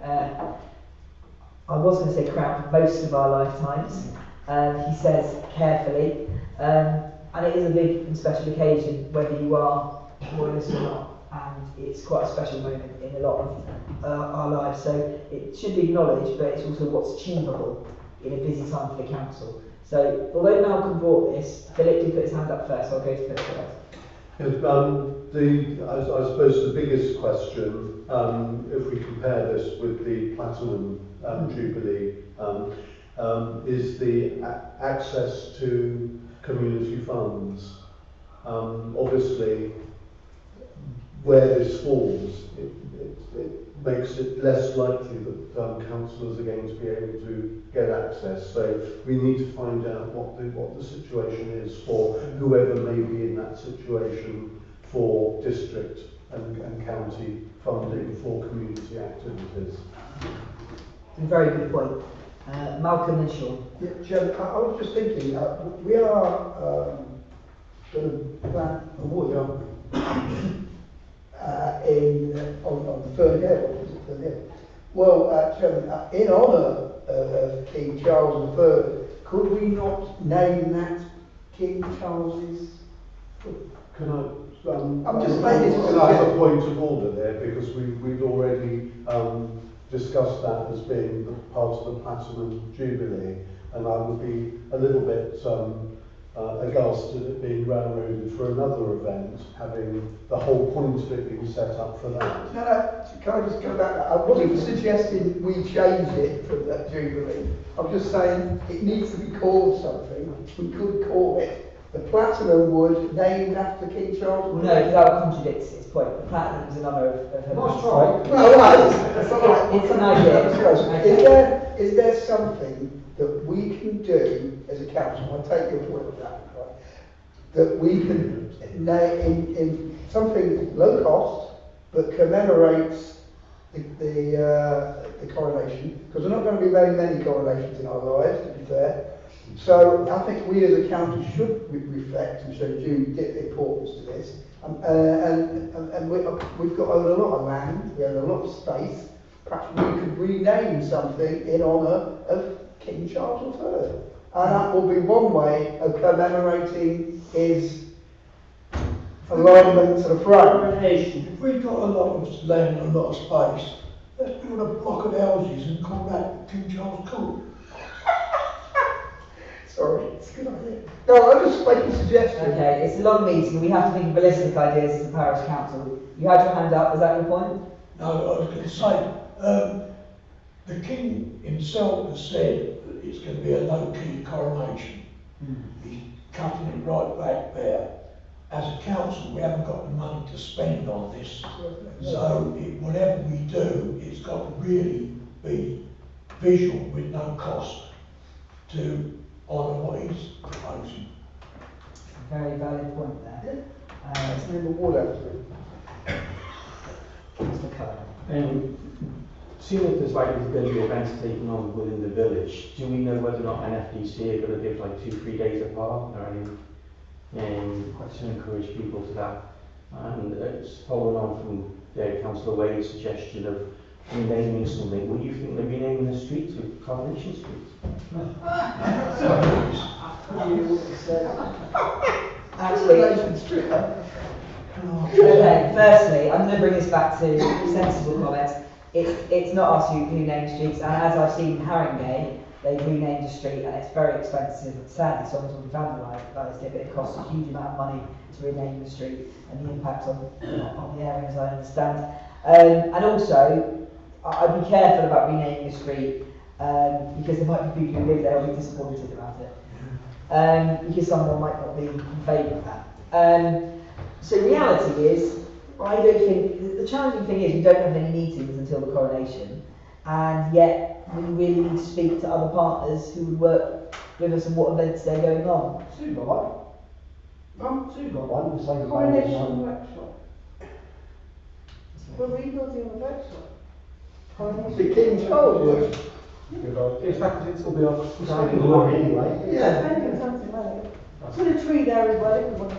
I was going to say crowned, most of our lifetimes. He says carefully, and it is a big and special occasion, whether you are royalist or not. And it's quite a special moment in a lot of our lives, so it should be acknowledged, but it's also what's achievable in a busy time for the council. So, although Malcolm brought this, Philip did put his hand up first, so I'll go to Philip first. I suppose the biggest question, if we compare this with the Platinum Jubilee, is the access to community funds. Obviously, where this falls, it makes it less likely that councillors are going to be able to get access. So we need to find out what the situation is for whoever may be in that situation for district and county funding for community activities. It's a very good point. Malcolm and Sean. Yeah, Chairman, I was just thinking, we are going to plan a wood, aren't we? On the third hill, is it third hill? Well, Chairman, in honour of King Charles III, could we not name that King Charles's? Can I? I'm just making Can I have a point of order there, because we've already discussed that as being part of the Platinum Jubilee, and I would be a little bit aghast at it being railroaded for another event, having the whole point of it being set up for that. No, can I just go back? I wasn't suggesting we change it from that Jubilee. I'm just saying it needs to be called something. We could call it the Platinum Wood, named after King Charles. Well, no, because that contradicts his point. The Platinum is in honour of her. That's right. Well, that's all right. It's an idea. Is there something that we can do as a council? I take your point of that, right? That we can name in something low cost but commemorates the coronation, because there are not going to be very many coronations in our lives, to be fair. So I think we as a county should reflect and show due importance to this. And we've got a lot of land, we have a lot of space. Perhaps we could rename something in honour of King Charles III. And that will be one way of commemorating his alignment to the throne. If we've got a lot of land and a lot of space, let's build a block of houses and call that King Charles Court. Sorry, it's a good idea. No, I'm just making a suggestion. Okay, it's a long meeting. We have to think of realistic ideas as a parish council. You had your hand up, is that your point? No, I was going to say, the King himself has said that it's going to be a low-key coronation. He's cutting it right back there. As a council, we haven't got the money to spend on this. So whatever we do, it's got to really be visual with no cost to honour what he's proposing. Very valid point there. Let's name a ward after him. Mr. Cullen. Seeing that there's likely going to be events taken on within the village, do we know whether or not NFDC are going to give like 2-3 days apart or anything? To encourage people to that. And it's following on from Councillor Wade's suggestion of renaming something. Would you think they're renaming the street to Coronation Street? Actually, okay, firstly, I'm going to bring this back to sensible comments. It's not us who name streets, and as I've seen in Haringey, they've renamed a street and it's very expensive. Sadly, someone's already vandalised it, but it costs a huge amount of money to rename the street and the impact on the area, as I understand. And also, I'd be careful about renaming a street because there might be people who live there who will be disappointed about it. Because someone might not be in favour of that. So reality is, I don't think, the challenging thing is we don't have any meetings until the coronation, and yet we really need to speak to other partners who would work with us on what events they're going on. Sue got one. Sue got one, the same Coronation workshop. We're rebuilding the workshop. The King Charles was. In fact, it'll be off. Something glory anyway. Yeah. Spending tons of money. Put a tree there as well if you want to.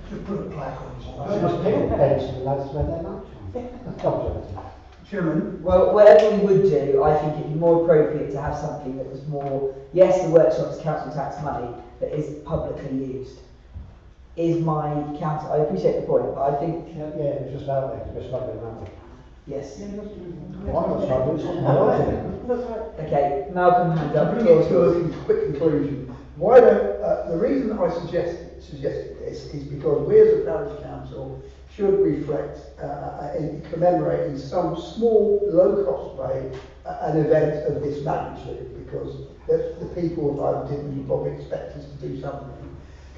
Just put a plaque on it. So much people bench and the lads where they're lunch. Chairman. Well, whatever we would do, I think it'd be more appropriate to have something that was more, yes, the workshop's council tax money, but is publicly used. Is my council, I appreciate the point, but I think... Yeah, it was just out there, because we're struggling around it. Yes. I'm not struggling, it's not Okay, Malcolm, hand up. To bring it to a quick conclusion, why don't, the reason I suggested this is because we as a parish council should reflect in commemorating some small, low-cost way an event of this magnitude, because the people of Hythe would probably expect us to do something.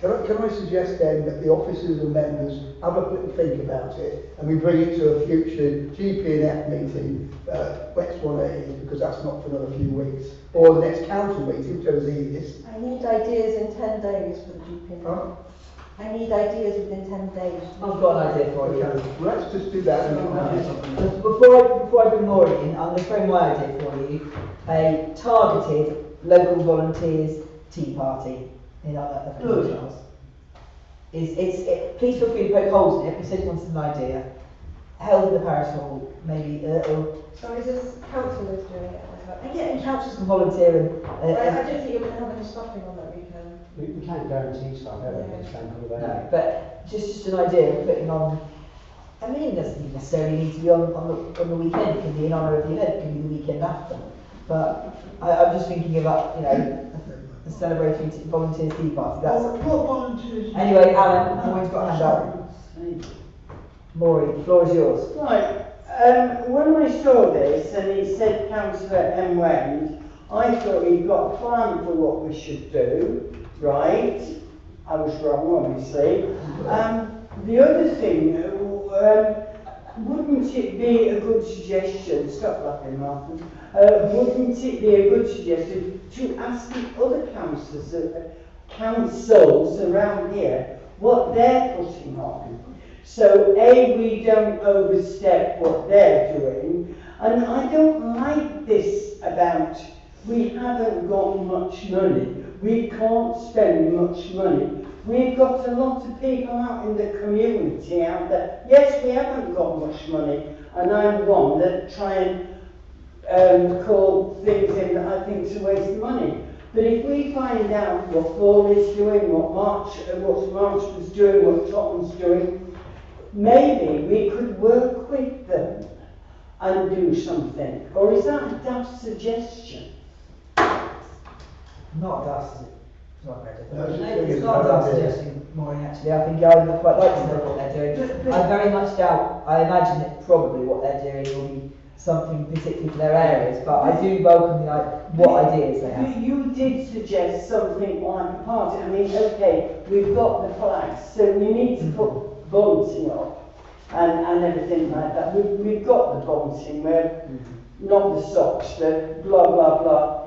Can I suggest then that the officers and members have a little think about it, and we bring it to a future GP&F meeting, next one it is, because that's not for another few weeks, or the next council meeting, whichever's easiest. I need ideas in 10 days for the GP. Huh? I need ideas within 10 days. I've got an idea for you. Okay, let's just do that. And do something. Before I bring Maureen in, I'm going to throw my idea for you. A targeted local volunteers tea party in our Charles. Please feel free to poke holes in it. We said you wanted an idea. Held in the parish hall, maybe. So is this councillors doing it? And yeah, and councillors can volunteer. And, I don't think you're going to have any stuffing on that weekend. We can't guarantee stuff, everything's going to no, but just an idea of putting on. I mean, it doesn't necessarily need to be on the weekend. It can be in honour of the event. It can be the weekend after. But I'm just thinking about, a celebratory volunteer tea party. That's What volunteers? Anyway, Alan, Maureen's got a hand up. Maureen, the floor is yours. Right, when I saw this and it said Councillor M. Wend, I thought he'd got a plan for what we should do, right? I was wrong, obviously. The other thing, wouldn't it be a good suggestion, stop laughing, Martin, wouldn't it be a good suggestion to ask the other councils around here what they're putting on? So A, we don't overstep what they're doing, and I don't like this about we haven't got much money, we can't spend much money. We've got a lot of people out in the community out there. Yes, we haven't got much money, and I'm one that try and call things in that I think is a waste of money. But if we find out what Paul is doing, what March was doing, what Tottenham's doing, maybe we could work with them and do something. Or is that a daft suggestion? Not that's No, it's not a suggestion, Maureen, actually. I think I would quite like to know what they're doing. I very much doubt, I imagine that probably what they're doing will be something particular to their areas, but I do welcome what ideas they have. You did suggest something like a party. I mean, okay, we've got the flags, so we need to put bunting up and everything like that. We've got the bunting, not the socks, the blah, blah, blah.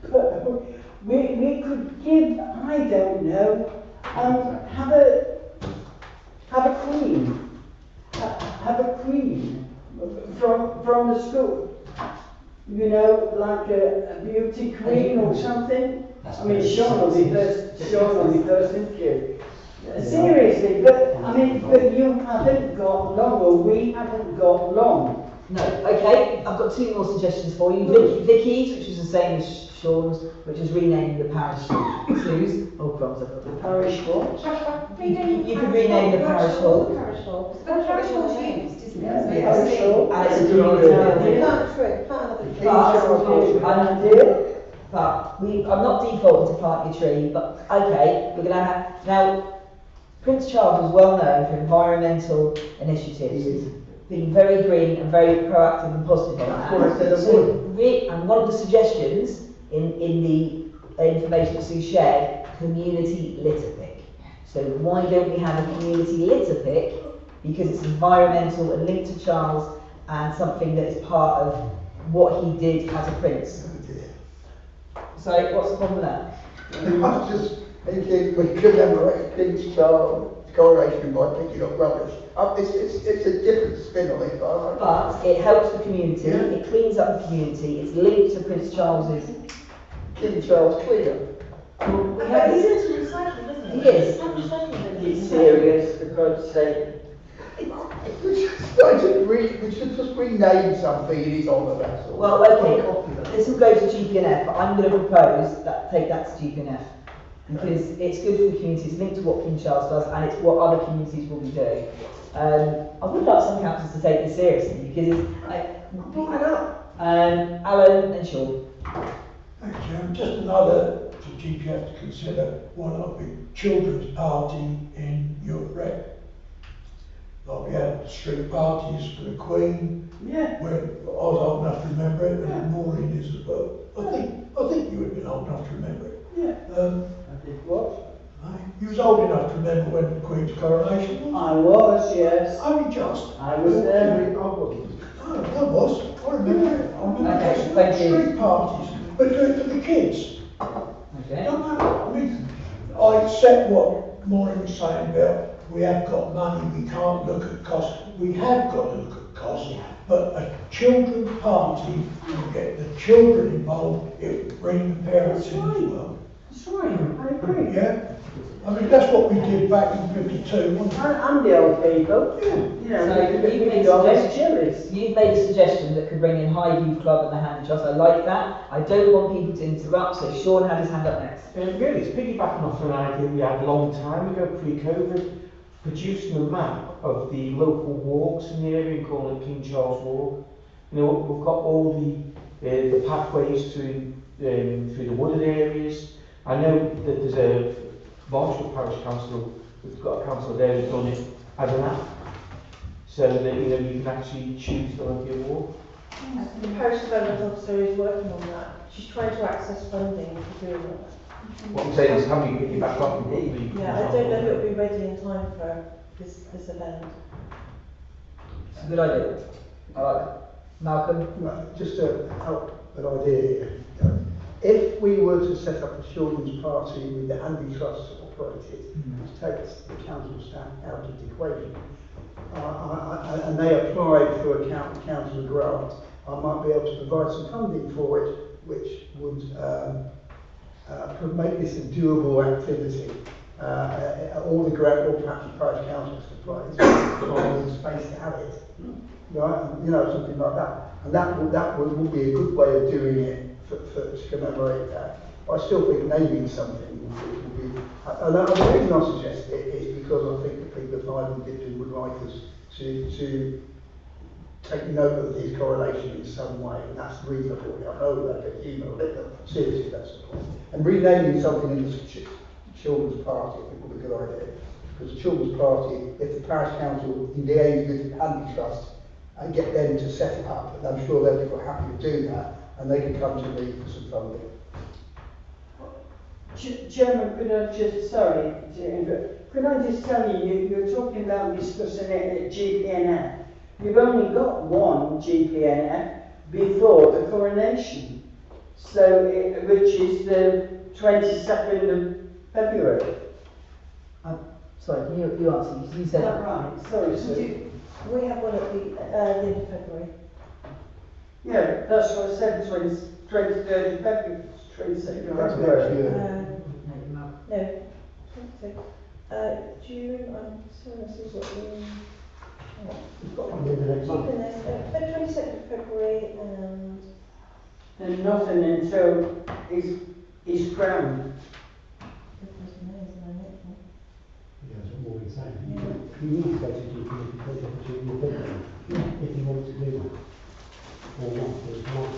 But we could give, I don't know, have a queen. Have a queen from the school. You know, like a beauty queen or something. I mean, Sean will be first, isn't you? Seriously, but you haven't got long, or we haven't got long. No, okay, I've got two more suggestions for you. Vicky's, which is the same as Sean's, which is renaming the parish schools. Oh, crumbs, I've got The parish what? You could rename the parish hall. Parish hall. The parish hall's used, isn't it? Yeah, parish hall. And it's a community. But I'm not defaulting to plant your tree, but okay, we're going to have, now, Prince Charles was well known for environmental initiatives, being very green and very proactive and positive on that. And one of the suggestions in the information that Sue shared, community litter pick. So why don't we have a community litter pick? Because it's environmental and linked to Charles and something that is part of what he did as a prince. So what's the problem with that? I was just thinking we commemorate Prince Charles' coronation by picking up rubbish. It's a different spin on it, but it helps the community, it cleans up the community, it's linked to Prince Charles's King Charles cleaner. But he's into recycling, isn't he? He is. It's serious, for God's sake. We should just rename something in his honour, that's all. Well, okay, this will go to GPNF, but I'm going to propose that take that to GPNF. Because it's good for the community, it's linked to what King Charles does, and it's what other communities will be doing. I would like some councils to take this seriously, because it's Brought it up. Alan and Sean. Thanks, Chairman. Just another for GPF to consider, why not be children's party in York Rec? Like we had street parties for the Queen. Yeah. When I was old enough to remember it, and Maureen is as well. I think you would have been old enough to remember it. Yeah. I did what? You was old enough to remember when the Queen's coronation was? I was, yes. Only just. I was there. I wasn't. I was. I remember it. I remember Okay, thank you. street parties, but do it for the kids. Okay. No, I mean, I accept what Maureen was saying about we have got money, we can't look at cost. We have got to look at cost, but a children's party will get the children involved, it will bring the parents in as well. That's right, I agree. Yeah? I mean, that's what we did back in 52, wasn't it? And the old people. Yeah. You know, So we you've made got a less chilies. You've made a suggestion that could bring in Hythe Youth Club and the Hand Trust. I like that. I don't want people to interrupt, so Sean had his hand up next. Really, it's piggybacking off an idea we had a long time ago, pre-COVID, producing a map of the local walks in the area and calling it King Charles Walk. You know, we've got all the pathways through the wooded areas. I know that there's a Marshall Parish Council, we've got a council there who's done it as an app, so that you can actually choose the local walk. The parish development officer is working on that. She's trying to access funding for doing that. What I'm saying is, how many get you back up and put the... Yeah, I don't know if it'll be ready in time for this event. It's a good idea. I like it. Malcolm? Right, just to help an idea here. If we were to set up a children's party with the Handy Trust operated, which takes the council stamp out of the equation, and they applied for a council grant, I might be able to provide some funding for it, which would make this a doable activity. All the grant, or perhaps the parish council supplies the space to have it, right? You know, something like that. And that would be a good way of doing it to commemorate that. But I still think naming something would be. And the reason I suggest it is because I think the people of Hythe and Dibden would like us to take note of this correlation in some way, and that's reasonable. I know that gets humour, but seriously, that's the point. And renaming something in the children's party, I think, would be a good idea. Because the children's party, if the parish council engage with the Handy Trust and get them to set it up, and I'm sure they'll be quite happy to do that, and they can come to me for some funding. Chairman, could I just, sorry, could I just tell you, you're talking about discussing it at GPNF. You've only got one GPNF before the coronation, so which is the 22nd of February. Sorry, can you answer? You said that right? Sorry, sir. We have one at the end of February. Yeah, that's what I said, 23rd of February, 22nd of February. No, 26th. June, I'm sorry, this is what we... The 22nd of February and nothing until he's crowned. Yeah, that's what we're saying. You need to go to GP because of your opinion, if you want to do that. Or not.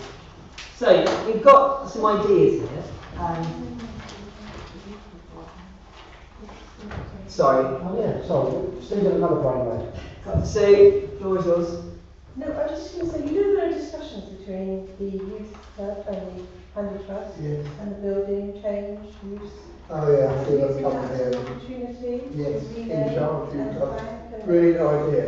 So, we've got some ideas here. Sorry. Oh yeah, sorry. Still got another brainwave. So, floor is yours. No, I was just going to say, you know there are discussions between the youth club and the Handy Trust, Yes. and the building change, use. Oh yeah, I see what's Using coming that as here. an opportunity Yes, to in rename charge, and you've got thank and brilliant idea.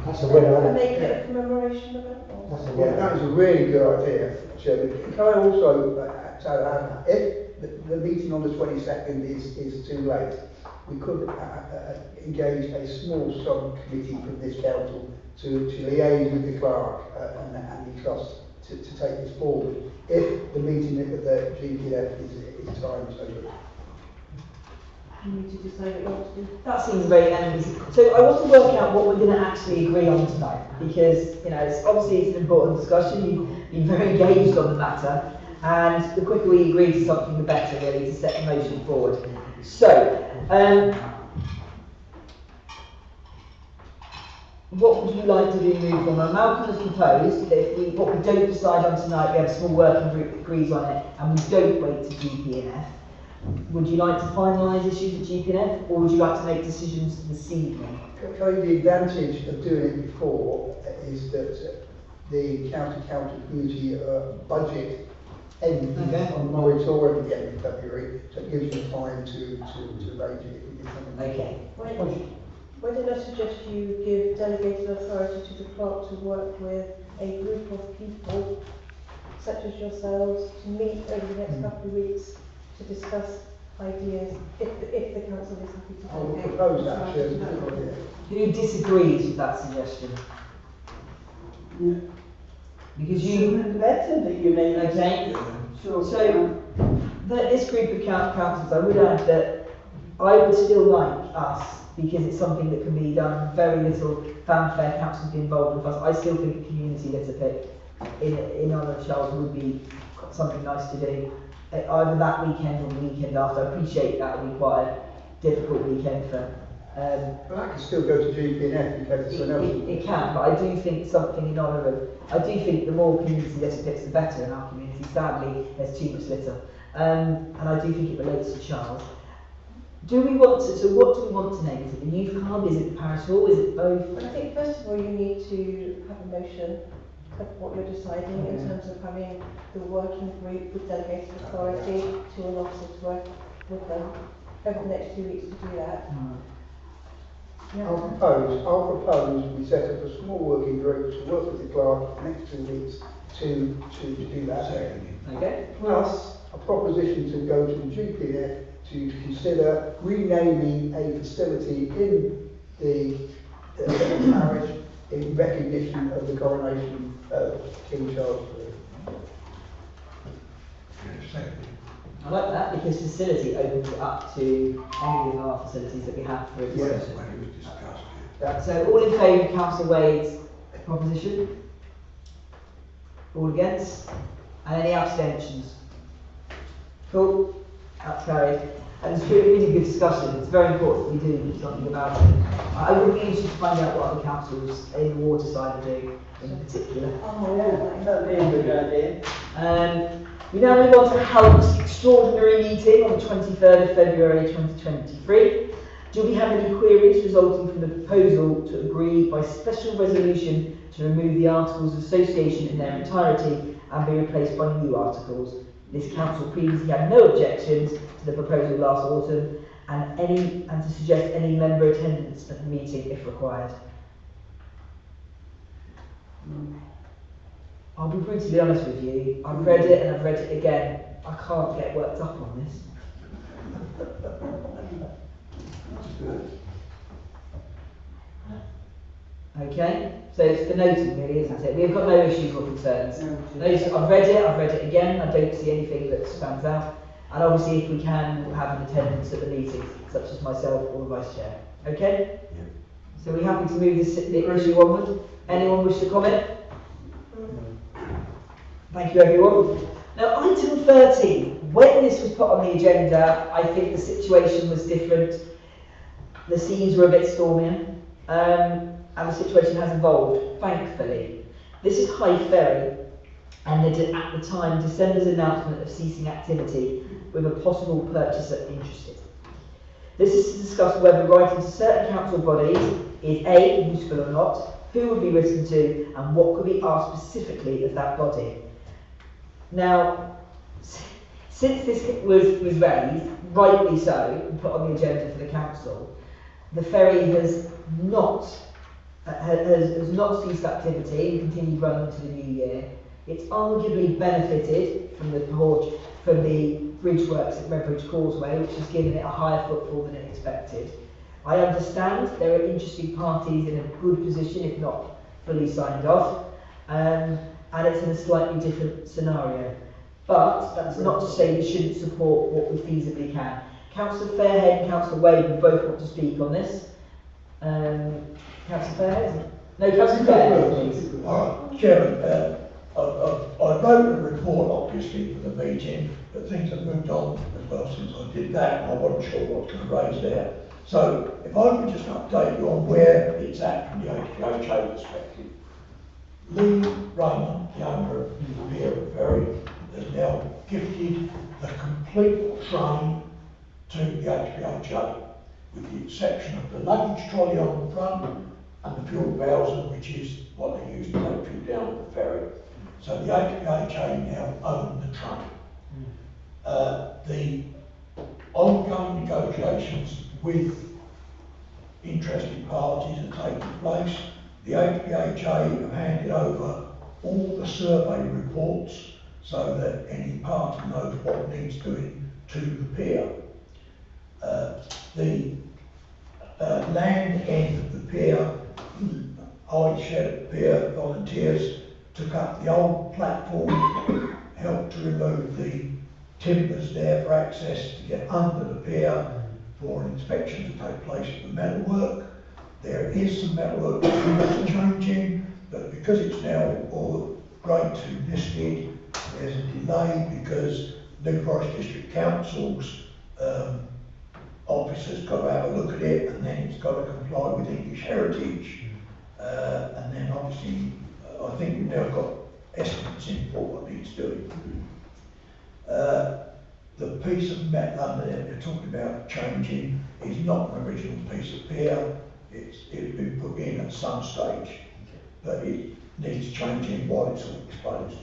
That's a winner, and isn't make it? it a commemoration event. That's a Yeah, winner. that is a really good idea, Chairman. Can I also add that if the meeting on the 22nd is too late, we could engage a small subcommittee from this council to liaise with the clerk and the trust to take this forward if the meeting at the GPF is timed so good. You need to decide what you want to do. That seems very easy. So I want to work out what we're going to actually agree on tonight, because it's obviously it's an important discussion. You've been very engaged on the matter, and the quicker we agree to something, the better, really, to set the motion forward. So, what would you like to do moving forward? Now, Malcolm has proposed that if what we don't decide on tonight, we have a small working group that agrees on it, and we don't wait to GPNF. Would you like to finalise issues at GPNF, or would you like to make decisions this evening? The advantage of doing it before is that the county council community budget ends on moratorium at the end of February, so it gives you time to arrange it. Okay. Why don't I suggest you give delegated authority to the clerk to work with a group of people, such as yourselves, to meet over the next couple of weeks to discuss ideas, if the council is happy to I will delegate. propose that, Chairman. Who disagrees with that suggestion? Yeah. Because you... better that you need. Okay. Sure. So, this group of councillors, I would add that I would still like us, because it's something that can be done, very little fanfare, councils be involved with us. I still think a community litter pick in honour of Charles would be something nice to do. Either that weekend or the weekend after. I appreciate that would be quite a difficult weekend for... But that can still go to GPNF in case someone else... It can, but I do think something in honour of... I do think the more community litter picks, the better in our community. Sadly, there's too much litter. And I do think it relates to Charles. Do we want to... So what do we want to name? Is it the youth club? Is it the parish hall? Is it both? Well, I think first of all you need to have a motion of what you're deciding in terms of having the working group with delegated authority to an officer to work with them over the next 2 weeks to do that. I'll propose we set up a small working group to work with the clerk for the next 2 weeks to do that. Okay. Plus, a proposition to go to the GPF to consider renaming a facility in the parish in recognition of the coronation of King Charles III. I like that because facility opens it up to any of our facilities that we have for a discussion. When it was discussed. So all in favour of Councillor Wade's proposition? All against? And any abstentions? Cool, that's carried. And it's really good discussion. It's very important we do something about it. I would be interested to find out what other councils in the water side are doing in particular. Oh, yeah, that'd be a good idea. We now move on to the Health's extraordinary meeting on the 23rd of February 2023. Do we have any queries resulting from the proposal to agree by special resolution to remove the Articles of Association in their entirety and be replaced by new articles? This council previously had no objections to the proposal last autumn and to suggest any member attendance at the meeting if required. I'll be brutally honest with you, I've read it and I've read it again. I can't get worked up on this. Okay, so it's the noting really, isn't it? We've got no issues or concerns. I've read it again, I don't see anything that stands out. And obviously if we can, we'll have an attendance at the meetings, such as myself or the Vice Chair. Okay? Yeah. So we're happy to move this issue onward. Anyone wish to comment? Thank you everyone. Now item 13, when this was put on the agenda, I think the situation was different. The seas were a bit stormier, and the situation has evolved, thankfully. This is Hythe Ferry, and they did at the time December's announcement of ceasing activity with a possible purchaser interested. This is to discuss whether writing to certain council bodies is A, useful or not, who would be written to, and what could be asked specifically of that body. Now, since this was raised, rightly so, and put on the agenda for the council, the ferry has not ceased activity and continued running into the new year. It's arguably benefited from the bridge works at Redbridge Causeway, which has given it a higher footfall than it expected. I understand there are interested parties in a good position, if not fully signed off, and it's in a slightly different scenario. But that's not to say we shouldn't support what we feasibly can. Councillor Fairhead and Councillor Wade would both want to speak on this. Councillor Fairhead? No, Councillor Fairhead, please. Chairman, I wrote a report obviously for the meeting, but things have moved on as well since I did that, and I wasn't sure what was going to raise there. So if I could just update you on where it's at from the HPHA perspective. Lee Raymond, the owner of the Pier and Ferry, has now gifted the complete train to the HPHA, with the exception of the luggage trolley on the front and the fuel bowser, which is what they use to take fuel down at the ferry. So the HPHA now own the train. The ongoing negotiations with interested parties are taking place. The HPHA have handed over all the survey reports so that any party knows what needs doing to the pier. The land end of the pier, I shed at the pier, volunteers took up the old platform, helped to remove the timbers there for access to get under the pier for an inspection to take place of the metalwork. There is some metalwork that's changing, but because it's now all grade 2 listed, there's a delay because New Forest District Council's officers got to have a look at it, and then it's got to comply with English heritage, and then obviously I think we've now got estimates in for what needs doing. The piece of metal under there they're talking about changing is not an original piece of pier. It's been put in at some stage, but it needs changing while it's all exposed.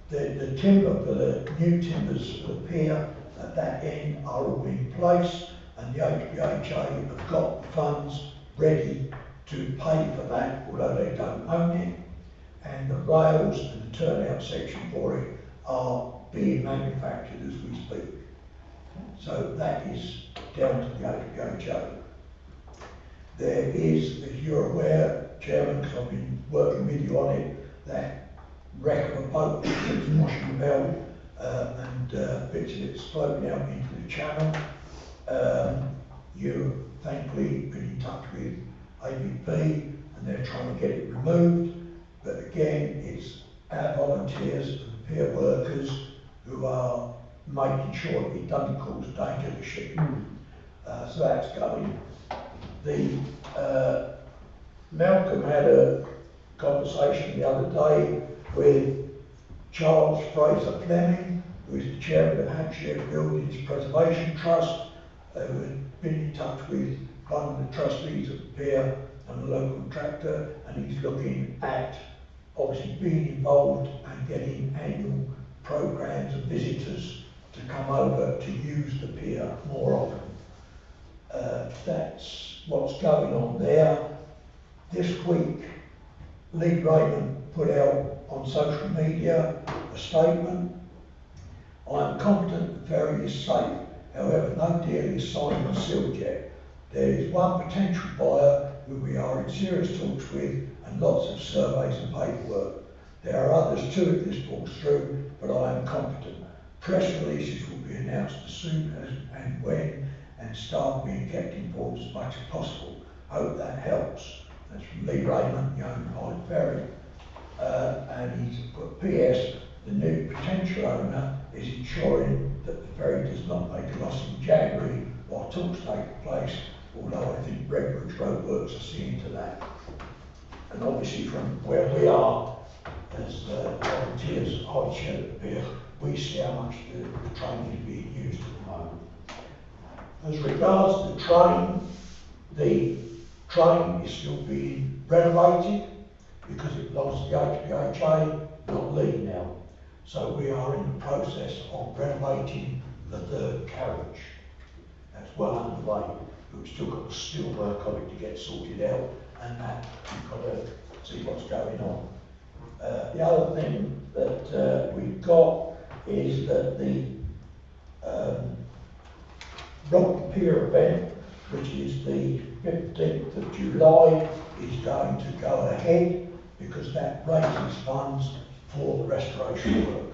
The timber for the new timbers for the pier at that end are all in place, and the HPHA have got the funds ready to pay for that, although they don't own it, and the rails and the turnout section for it are being manufactured as we speak. So that is down to the HPHA. There is, as you're aware, Chairman, because I've been working with you on it, that wreck of a boat that keeps washing about and bits of it's floating out into the channel. You've thankfully been in touch with ABP and they're trying to get it removed. But again, it's our volunteers and the pier workers who are making sure it doesn't cause danger to shipping. So that's going. Malcolm had a conversation the other day with Charles Fraser Fleming, who is the chairman of the Hampshire Buildings Preservation Trust, who had been in touch with one of the trustees of the pier and the local contractor, and he's looking at obviously being involved and getting annual programs of visitors to come over to use the pier more often. That's what's going on there. This week, Lee Raymond put out on social media a statement. I am confident the ferry is safe. However, no deal is signed and sealed yet. There is one potential buyer who we are in serious talks with and lots of surveys and paperwork. There are others too if this falls through, but I am confident. Press releases will be announced as soon as and when, and staff being kept informed as much as possible. Hope that helps. That's from Lee Raymond, the owner of Hythe Ferry. And he's put PS, the new potential owner is ensuring that the ferry does not make a loss in January while talks take place, although I think Redbridge Roadworks are seeing to that. And obviously from where we are, as volunteers, I chair the pier, we see how much the train is being used at the moment. As regards the train is still being renovated because it belongs to the HPHA, not Lee now. So we are in the process of renovating the third carriage. That's well underway. We've still got the steel work on it to get sorted out, and that we've got to see what's going on. The other thing that we've got is that the Rock Pier event, which is the 15th of July, is going to go ahead because that raises funds for the restoration work.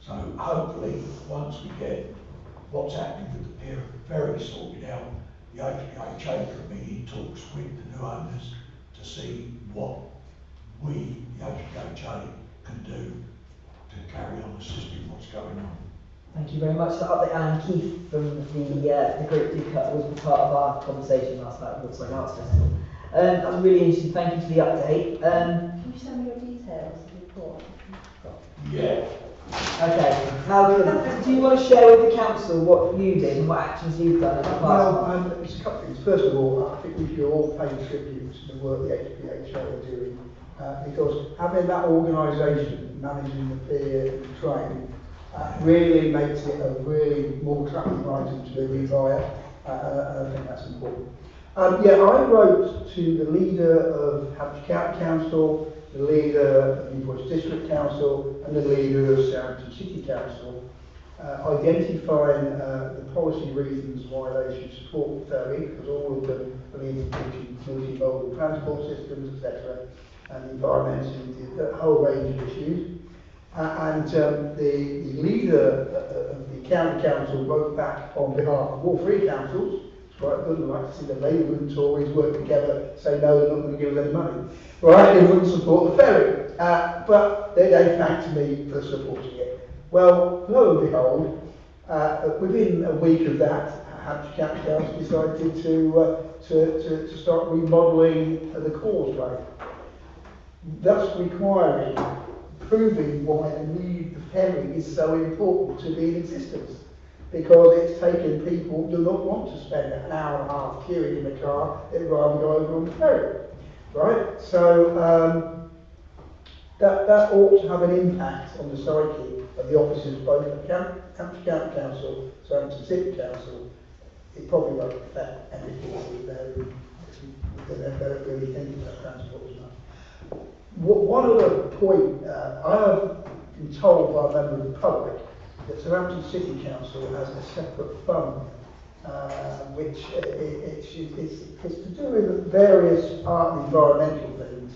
So hopefully, once we get what's happening with the pier ferry sorted out, the HPHA can be in talks with the new owners to see what we, the HPHA, can do to carry on assisting what's going on. Thank you very much for the update. Alan Keith from the group Ducat was part of our conversation last night at Waterline Arts Festival. That was really interesting. Thank you for the update. Can you send me your details of the report? Yeah. Okay. Malcolm, do you want to share with the council what you did and what actions you've done in the past? Well, it's a couple of things. First of all, I think we should all pay tribute to the work the HPHA are doing, because having that organisation managing the pier and the train really makes it a really more attractive item to be via, and I think that's important. I wrote to the leader of Hampshire County Council, the leader of Newport District Council, and the leader of Southampton City Council, identifying the policy reasons why they should support the ferry, because all of them believe in multimodal transport systems, etc., and environmentally, the whole range of issues. The leader of the county council wrote back on behalf of all three councils. It's quite good. I like to see the Labour and Tories work together, say no, they're not going to give us any money. Right, they wouldn't support the ferry. But they thanked me for supporting it. Well, lo and behold, within a week of that, Hampshire County Council decided to start remodelling the causeway, thus proving why the ferry is so important to be in existence, because it's taken people who do not want to spend an hour and a half queuing in the car, they'd rather go over on the ferry, right? So that ought to have an impact on the psyche of the officers, both at Hampshire County Council, Southampton City Council. It probably won't affect anything they're really thinking about transport as much. One other point, I have been told by a member of the public that Southampton City Council has a separate fund, which it's to do with various art and environmental things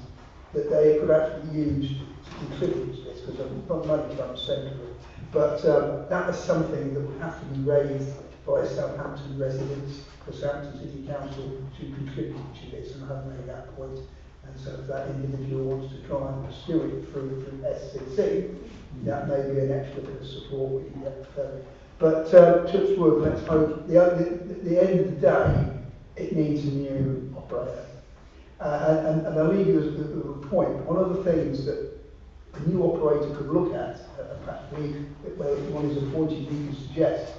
that they could actually use to contribute to this, because not money comes centrally. But that is something that would have to be raised by Southampton residents for Southampton City Council to contribute to this, and I have made that point. And so if that individual wants to try and pursue it through SCC, that may be an extra bit of support we can get further. But touch wood, let's hope, the end of the day, it needs a new operator. And I'll leave you with a point. One of the things that a new operator could look at, perhaps where one is appointed, we can suggest,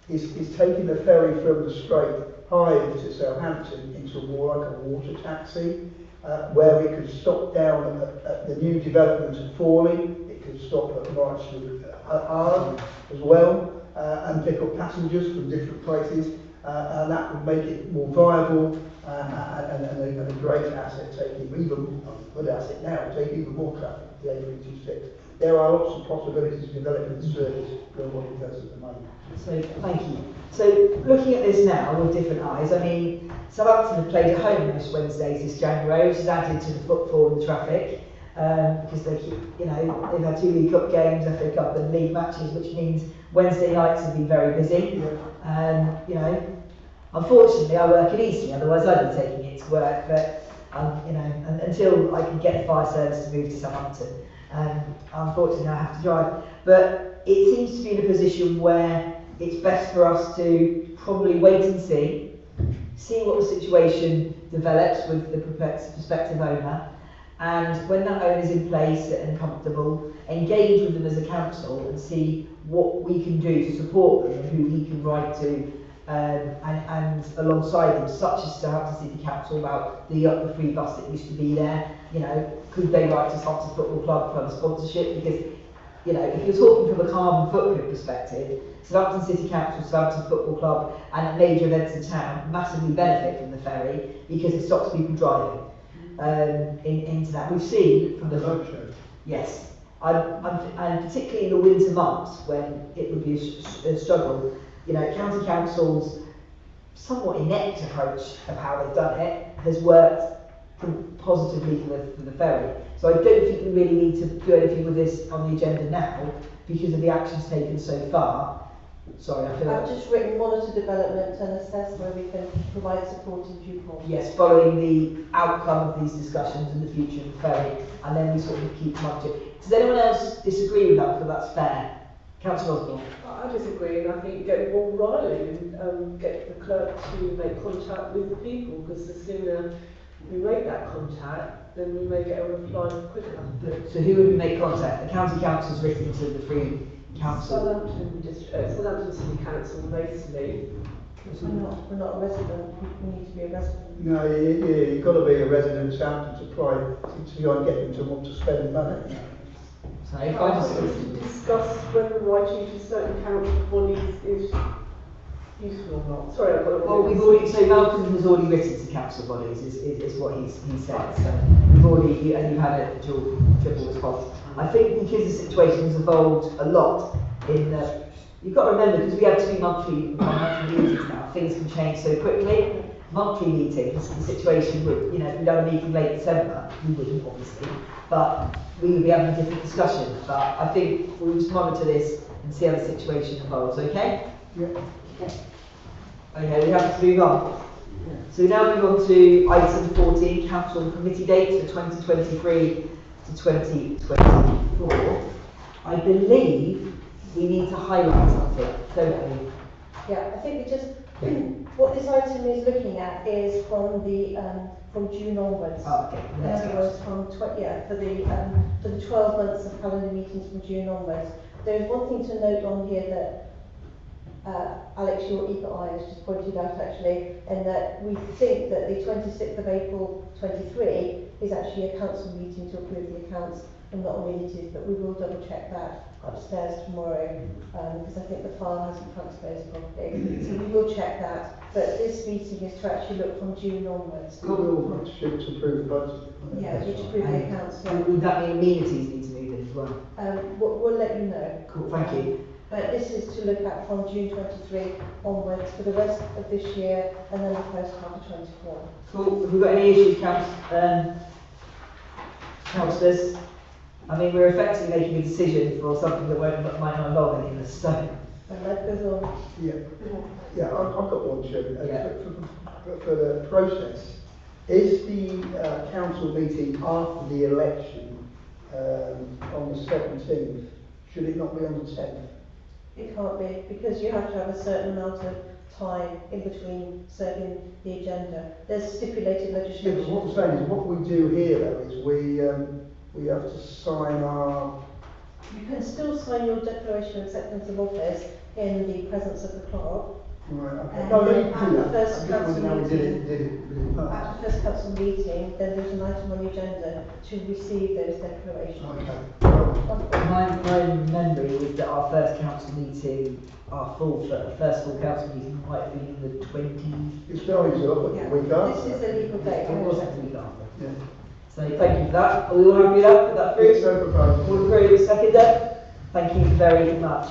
is taking the ferry from the Strait Hythe to Southampton into more like a water taxi, where it could stop down at the new development at Forley, it could stop at Marchwood as well, and pick up passengers from different places, and that would make it more viable and a great asset, taking even a good asset now, taking even more traffic, the A326. There are lots of possibilities of developing the service than what it does at the moment. So, thank you. So, looking at this now with different eyes, I mean, Southampton have played at home most Wednesdays this January, which has added to the footfall and the traffic, because they keep, you know, they've had 2 League Cup games, FA Cup and league matches, which means Wednesday nights have been very busy. You know, unfortunately I work at Eastleigh, otherwise I'd be taking it to work, but you know, until I can get the fire service to move to Southampton, unfortunately I have to drive. But it seems to be in a position where it's best for us to probably wait and see what the situation develops with the prospective owner, and when that owner is in place and comfortable, engage with them as a council and see what we can do to support them and who we can write to, and alongside them, such as Southampton City Council about the free bus that used to be there. You know, could they write to Southampton Football Club for the sponsorship? Because, you know, if you're talking from a carbon footprint perspective, Southampton City Council, Southampton Football Club and major events in town massively benefit from the ferry because it stops people driving into that. We've seen from the road show. Yes, and particularly in the winter months when it would be a struggle, you know, county councils' somewhat inept approach of how they've done it has worked positively for the ferry. So I don't think we really need to do anything with this on the agenda now because of the actions taken so far. Sorry, I feel I've just written monitor development and assess where we can provide support in due course. Yes, following the outcome of these discussions in the future of the ferry, and then we sort of keep them up to it. Does anyone else disagree with that? Because that's fair. Councillor Osborne. I disagree, and I think get the ball rolling and get the clerk to make contact with the people, because the sooner we make that contact, then we may get a reply quicker. So who would we make contact? The county council's written to the Free Council. Southampton City Council, basically. We're not a resident, we need to be a resident. No, you've got to be a resident of Southampton to apply to go and get them to want to spend money. So if I just to discuss whether writing to certain council bodies is useful or not. Sorry, I've got well, we've already, so Malcolm has already written to council bodies, is what he said. So we've already, and you've had a triple response. I think because the situation has evolved a lot in the, you've got to remember, because we have 2 monthly meetings now, things can change so quickly. Monthly meetings, the situation would, you know, if we'd done a meeting late December, we wouldn't obviously, but we would be having a different discussion. But I think we'll just monitor this and see how the situation evolves, okay? Yeah. Okay, we have to move on. So we now move on to item 14, council and committee dates for 2023 to 2024. I believe we need to highlight something, don't we? Yeah, I think we just, what this item is looking at is from the from June onwards. Oh, okay. In other words, from for the 12 months of calendar meetings from June onwards. There is one thing to note on here that Alex, your eager eye has just pointed out actually, and that we think that the 26th of April 23 is actually a council meeting to approve the accounts, and not a minute, but we will double check that upstairs tomorrow, because I think the file hasn't transposed properly. So we will check that, but this meeting is to actually look from June onwards. We'll should approve the budget. Yeah, we should approve the accounts. Yeah. And would that mean amenities need to move in? as well? We'll let you know. Cool, thank you. But this is to look at from June 23 onwards for the rest of this year and then the first half of 24. Cool. Have we got any issues, councillors? I mean, we're effectively making a decision for something that might not involve any of us, so. And life goes on. Yeah, I've got one, Chairman. Yeah. For the process, is the council meeting after the election on the 17th? Should it not be on the 10th? It can't be, because you have to have a certain amount of time in between serving the agenda. There's stipulated Yeah, legislation. but what I'm saying is, what we do here though is we have to sign our. You can still sign your declaration of acceptance of office in the presence of the clerk. Right, okay. And No, then you at can do the that. first I'm just council wondering how we meeting, did it past. at the first council meeting, then there's an item on the agenda to receive those declarations. Okay. Well, My memory is that our first council meeting, first full council meeting might be the 20th. it's always up Yeah. the week after. This is a legal date. It was the week after. Yeah. So thank you for that. Are we all happy with that? Put that through? It's so proposed. All agree, seconder? Thank you very much.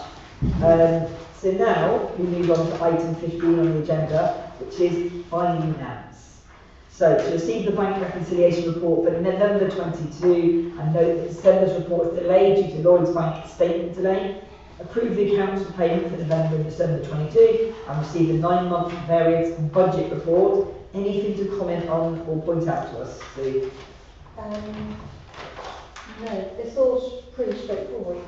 So now we move on to item 15 on the agenda, which is finance. So to receive the bank reconciliation report for November 22 and note that December's report is delayed due to Lloyds Bank statement delay. Approve the accounts for payment for November and December 22 and receive the 9-month variance and budget report. Anything to comment on or point out to us, Sue? No, it's all pretty straightforward.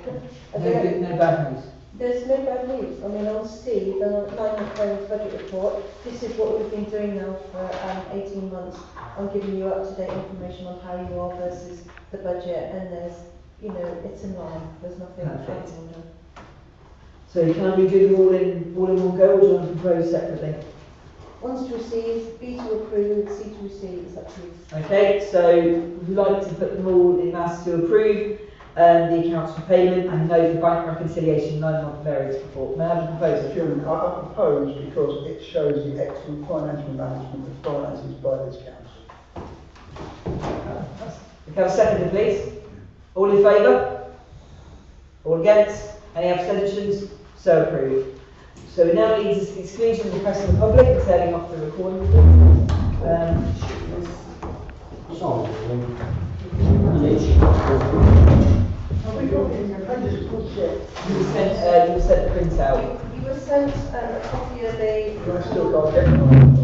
No bad news. There's no bad news. I mean, on C, the 9-month variance budget report, this is what we've been doing now for 18 months. I'm giving you up-to-date information on how you are versus the budget, and there's, it's in line. There's nothing out Perfect. of order. So can we do them all in one go, or do you want to propose separately? One's to receive, B to approve, C to receive, is up to you. Okay, so would you like to put them all in mass to approve the accounts for payment and note the bank reconciliation 9-month variance report? May I have a proposal? Chairman, I propose because it shows the excellent financial management of finances by this council. Can I have a seconder, please? All in favour? All against? Any abstentions? So approved. So it now needs exclusion of the press and the public and turning off the recording. You were sent the printout. You were sent a copy of a... I still got it.